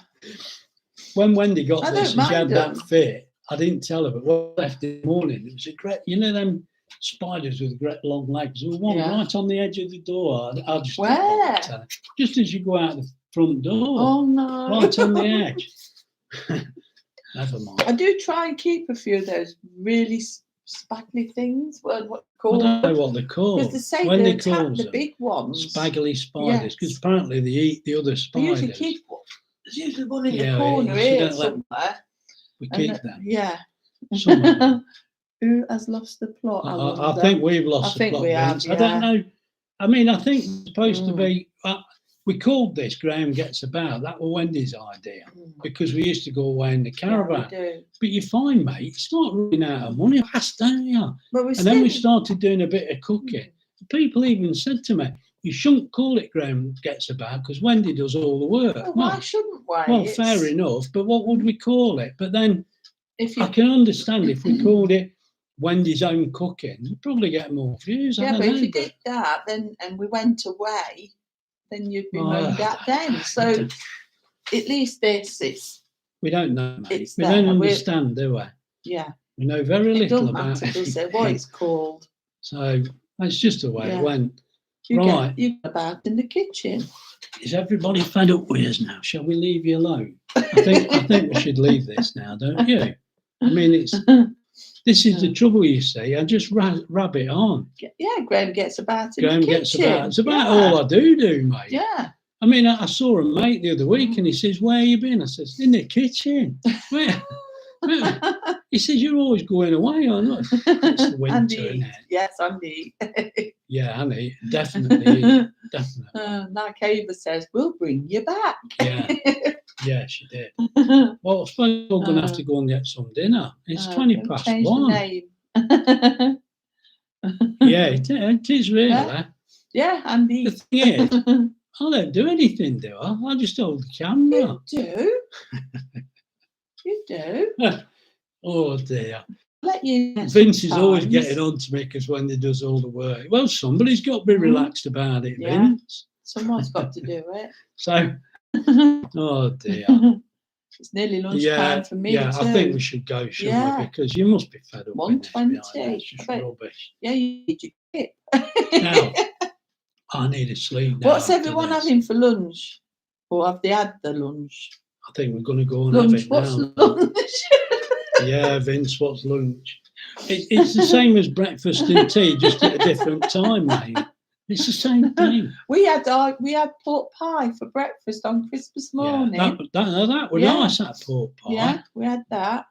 When Wendy got this and she had that fit, I didn't tell her, but when I left in the morning, it was a great, them spiders with great long legs. There was one right on the edge of the door. I just where? Just as you go out the front door. Oh no! Right on the edge. Never mind. I do try and keep a few of those really spaggly things. What called? I don't know what they're called. Because they say they attack the big ones. Spaggly spiders, because apparently they eat the other spiders. There's usually one in the corner here somewhere. We keep them. Yeah. Who has lost the plot? I think we've lost the plot. We have, I don't know. I mean, I think it's supposed to be. We called this Graham Gets About. That was Wendy's idea because we used to go away in the caravan. Yeah, we do. But you find, mate, you start running out of money fast, don't you? Then we started doing a bit of cooking. People even said to me, you shouldn't call it Graham Gets About because Wendy does all the work. Well, why shouldn't we? Well, fair enough, but what would we call it? But then I can understand if we called it Wendy's Own Cooking, we'd probably get more views. Yeah, but if you did that, then and we went away, then you'd be moaned at then. So at least this, we don't know, mate. We don't understand, do we? Yeah. We know very little about it. Does it? What it's called. So that's just the way it went. You get about in the kitchen. Is everybody fed up with us now? Shall we leave you alone? I think we should leave this now, don't you? I mean, this is the trouble, you see. I just rub it on. Yeah, Graham Gets About in the kitchen. Gets About. It's about all I do, mate. Yeah. I mean, I saw a mate the other week and he says, where you been? I says, in the kitchen. Where? He says, you're always going away, or not? It's the winter, isn't it? Yes, Andy. Yeah, Annie, definitely. Like Ava says, we'll bring you back. Yeah, she did. Well, I suppose we're going to have to go and get some dinner. It's 20 past 1. Yeah, it is really. Yeah, Andy. The thing is, I don't do anything, do I? I just hold the camera. You do. You do. Oh dear. Let you. Vince is always getting on to me because when he does all the work. Well, somebody's got to be relaxed about it, Vince. Someone's got to do it. So, oh dear. It's nearly lunchtime for me too. I think we should go, shouldn't we? Because you must be fed up. 1:20. It's just rubbish. Yeah, you need your kit. Now, I need a sleep now. What's everyone having for lunch? Or have they had the lunch? I think we're going to go and have it now. What's lunch? Yeah, Vince, what's lunch? It's the same as breakfast and tea, just at a different time, mate. It's the same thing. We had pork pie for breakfast on Christmas morning. That was nice, that pork pie. Yeah, we had that.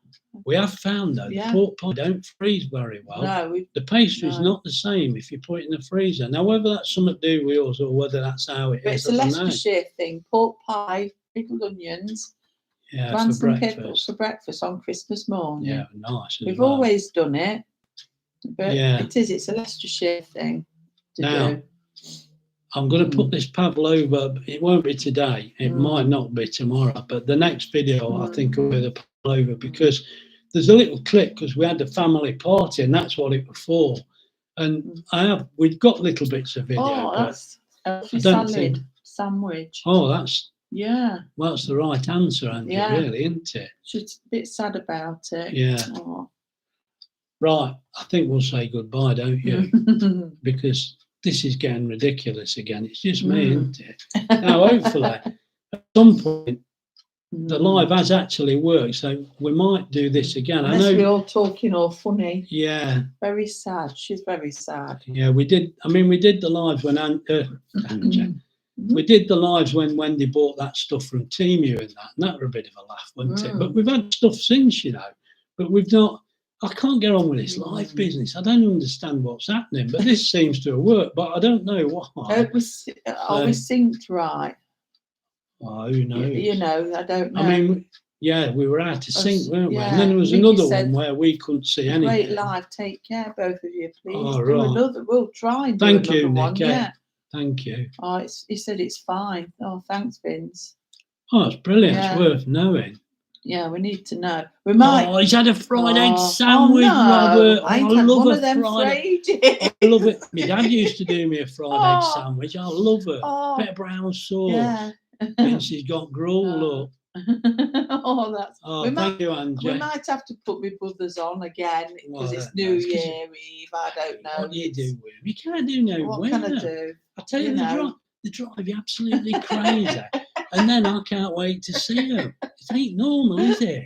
We have found, though, the pork pie don't freeze very well. No. The pastry's not the same if you put it in the freezer. Now, whether that's something to do with us or whether that's how it is, it's a Leicestershire thing. Pork pie, pickled onions, Branston pickles for breakfast on Christmas morning. Yeah, nice. We've always done it. But it's a Leicestershire thing to do. I'm going to put this pavlova. It won't be today. It might not be tomorrow. But the next video, I think, will be the pavlova because there's a little clip because we had the family party and that's what it was for. And we've got little bits of video. Oh, that's a salad sandwich. Oh, that's well, that's the right answer, Andy. Really, isn't it? She's a bit sad about it. Yeah. Oh. Right. I think we'll say goodbye, don't you? Because this is getting ridiculous again. It's just me, isn't it? Now, hopefully, at some point, the live has actually worked, so we might do this again. Unless we're all talking all funny. Yeah. Very sad. She's very sad. Yeah, we did. I mean, we did the live when We did the lives when Wendy bought that stuff from Temu and that were a bit of a laugh, wasn't it? But we've had stuff since, you know, but we've not. I can't get on with this live business. I don't understand what's happening, but this seems to have worked. But I don't know why. Are we synced right? Oh, who knows? You know, I don't know. I mean, yeah, we were out of sync, weren't we? And then there was another one where we couldn't see anything. Great live. Take care, both of you, please. Oh, right. We'll try and do Thank another you, one. Nick. Yeah. Thank you. Oh, he said it's fine. Oh, thanks, Vince. Oh, it's brilliant. Yeah. It's worth knowing. Yeah, we need to know. We might. Oh, he's had a fried egg sandwich, Robert. I love one of them fried. I love it. My dad used to do me a fried egg sandwich. I love it. Bit of brown sauce. Yeah. Vince's got gruel up. That's. Thank you, Angie. We might have to put my brothers on again because it's New Year Eve. I don't know. What do you do with them? You can't do no. What can I do? I tell you, they drive you absolutely crazy. And then I can't wait to see them. It ain't normal, is it?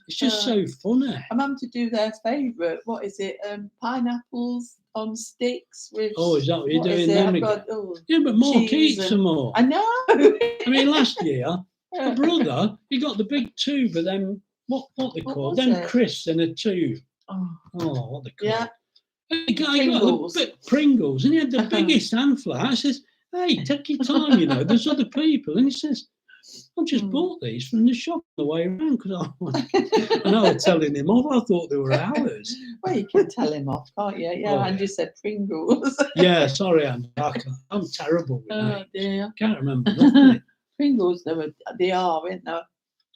It's just so funny. I'm having to do their favourite. What is it? Pineapples on sticks with. Oh, is that what you're doing then? Yeah, but Mark eats them all. I know. I mean, last year, my brother, he got the big tube of them. What they call them? Crisps in a tube. Oh, what they call? Yeah. He got the Pringles, and he had the biggest handful. I says, "Hey, take your time, you know. There's other people." And he says, "I just bought these from the shop on the way around because and I was telling him off. I thought they were ours." Well, you can tell him off, can't you? Yeah, and you said Pringles. Yeah, sorry, I'm terrible with names. Dear. Can't remember nothing. Pringles, they are, aren't they?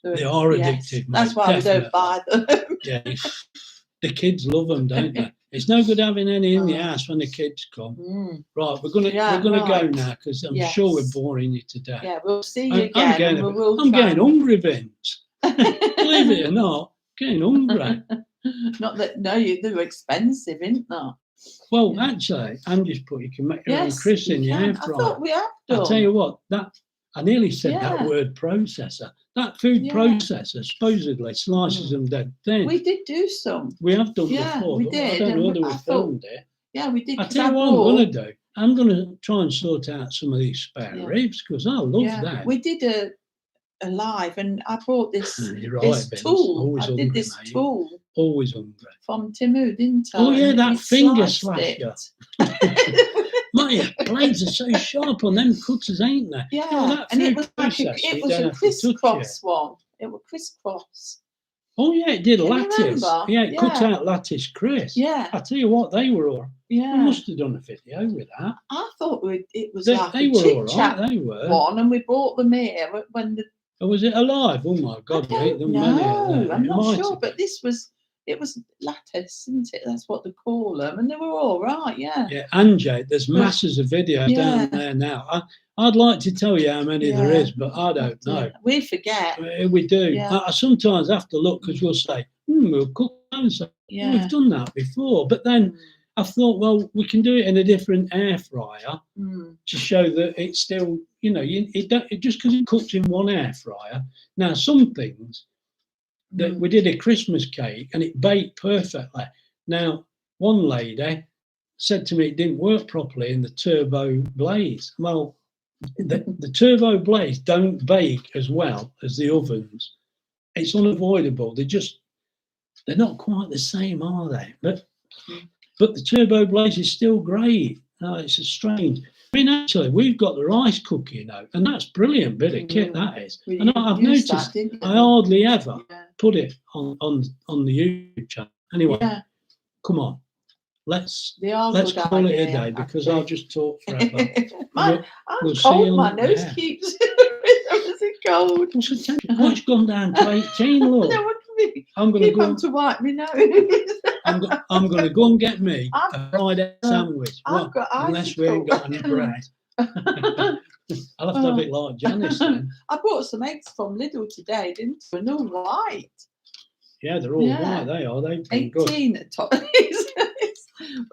They are addictive. Mate, that's why definitely. We don't buy them. Yeah, the kids love them, don't they? It's no good having any in the house when the kids come. Right, we're gonna go now because I'm sure we're boring you today. Yeah, we'll see you again. I'm getting hungry, Vince. Believe it or not, getting hungry. Not that they were expensive, isn't they? Well, actually, Angie's put you can make your own crisps in your air fryer. I thought we have done. I'll tell you what, I nearly said that word processor. That food processor supposedly slices them dead thin. We did do some. We have done before. We did. I don't know whether we filmed it. Yeah, we did. I tell you what I'm going to do. I'm going to try and sort out some of these spare ribs because I love that. We did a live and I bought this, You're this right, tool. I did this tool. Always hungry. From Temu, didn't I? Oh, yeah, that finger slasher. My blades are so sharp on them cutters, ain't they? Yeah, and it was like it was a crisscross one. It was crisscross. Oh yeah, it did lattice. Yeah, it cut out lattice crisp. Yeah. I tell you what, they were all. Yeah. We must have done a video with that. I thought it was they a were chit chat they were. one, and we bought them here when the. Oh, was it alive? Oh my God, we ate them many. I'm not sure, but it was lattice, isn't it? That's what they call them, and they were all right. Yeah. Yeah, Angie, there's masses of videos down there now. I'd like to tell you how many there is, but I don't know. We forget. We do. Yeah. I sometimes have to look because we'll say, we'll cook so we've done that before. But then I thought, well, we can do it in a different air fryer to show that it's still, it just because it cooks in one air fryer. Now, some things that we did a Christmas cake and it baked perfectly. Now, one lady said to me it didn't work properly in the turbo blaze. Well, the turbo blaze don't bake as well as the ovens. It's unavoidable. They're not quite the same, are they? But the turbo blaze is still great. No, it's strange. I mean, actually, we've got the rice cooker, and that's a brilliant bit of kit, that is. And I've noticed I hardly ever put it on the YouTube channel. Anyway, come on. Let's call it a day because I'll just talk forever. I'm cold. My nose keeps. Is it cold? What's gone down to 18? Look, I'm going to go to wipe me nose. I'm going to go and get me a fried egg sandwich. Unless we ain't got any bread. I'll have to have it like Janice then. I bought some eggs from Lidl today, didn't I? They're all white. Yeah, they're all white. They are. They've been 18 good. At top.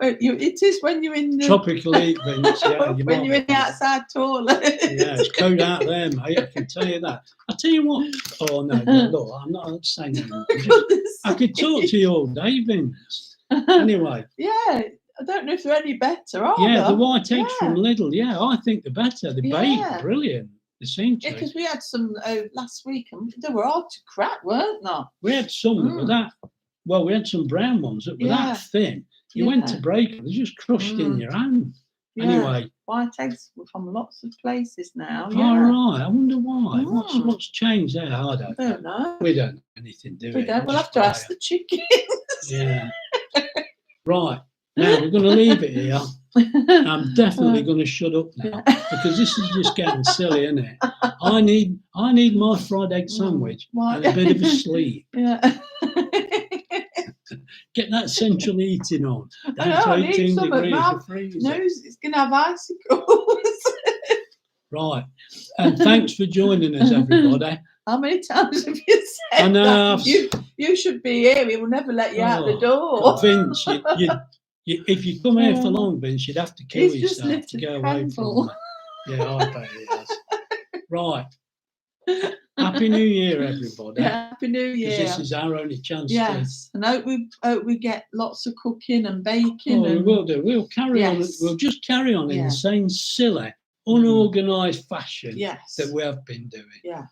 It is when you're in the tropical heat, Vince. Yeah, when you're in the outside toilet. Yeah, it's cold out there, mate. I can tell you that. I tell you what. Oh no, look, I'm not saying that. I could talk to you all day, Vince. Anyway. Yeah, I don't know if they're any better, are Yeah, they? the white eggs from Lidl. Yeah, I think they're better. They're baked, brilliant. They seem to. Yeah, because we had some last week and they were hard to crack, weren't they? We had some that were that. Well, we had some brown ones that were that thin. You went to break them, they just crushed in your hand. Yeah. Anyway, white eggs from lots of places now. All right, I wonder why. What's changed there? I don't know. We don't know anything, do we? We don't. We'll have to ask the chickens. Yeah. Right. Now we're going to leave it here. I'm definitely going to shut up now because this is just getting silly, isn't it? I need my fried egg sandwich and a bit of a sleep. Yeah. Get that central heating on. I need 18 degrees of freezer. No, it's going to have icicles. Right. And thanks for joining us, everybody. How many times have you said that? You should be here. We will never let you out the door. Vince, if you come here for long, Vince, you'd have to kill yourself to go away from me. Yeah, I bet it is. Right. Happy New Year, everybody. Yeah, Happy New Year. This is our only chance. Yes, and hope we get lots of cooking and baking. We will do. We'll carry on. We'll just carry on in the same silly, unorganised fashion that we have been doing. Yeah.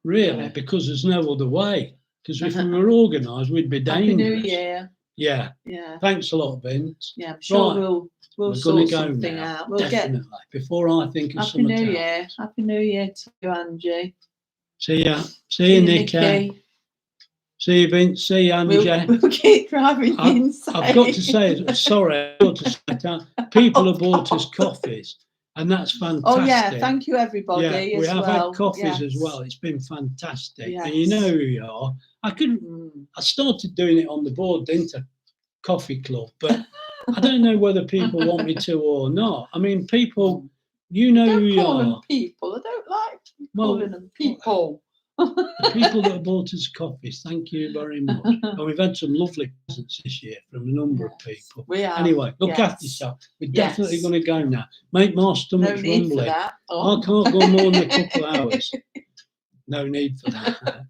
Really, because there's no other way. Because if we were organised, we'd be dangerous. Happy New Year. Yeah. Yeah. Thanks a lot, Vince. Yeah, I'm sure we'll sort something out. We'll definitely. Before I think of Happy New Year. Happy New Year to you, Angie. See ya. See you, Nikki. See you, Vince. See you, Angie. We'll keep driving inside. I've got to say, sorry, I've got to say, people have bought us coffees, and that's fantastic. Oh yeah, thank you everybody. Yeah, we have had coffees as well. It's been fantastic. And you know who you are. I started doing it on the board, didn't I? Coffee club, but I don't know whether people want me to or not. I mean, people, you know who you are. Them people. I don't like calling them people. The people that have bought us coffees, thank you very much. And we've had some lovely presents this year from a number of people. We have. Anyway, look after yourself. We're definitely going to go now. Make my stomach rumbling. I can't go more than a couple of hours. No need for that.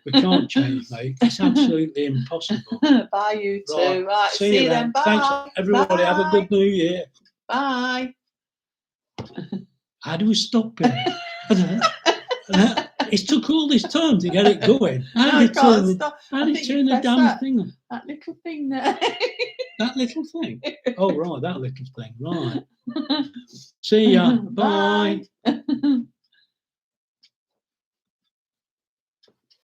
We can't change, mate. It's absolutely impossible. Bye, you two. Right, see you then. Bye. Thanks, everybody. Bye. Have a good New Year. Bye. How do we stop it? It took all this time to get it going. How did you turn the damn thing on? That little thing there. That little thing? Oh, right, that little thing. Right. See ya. Bye.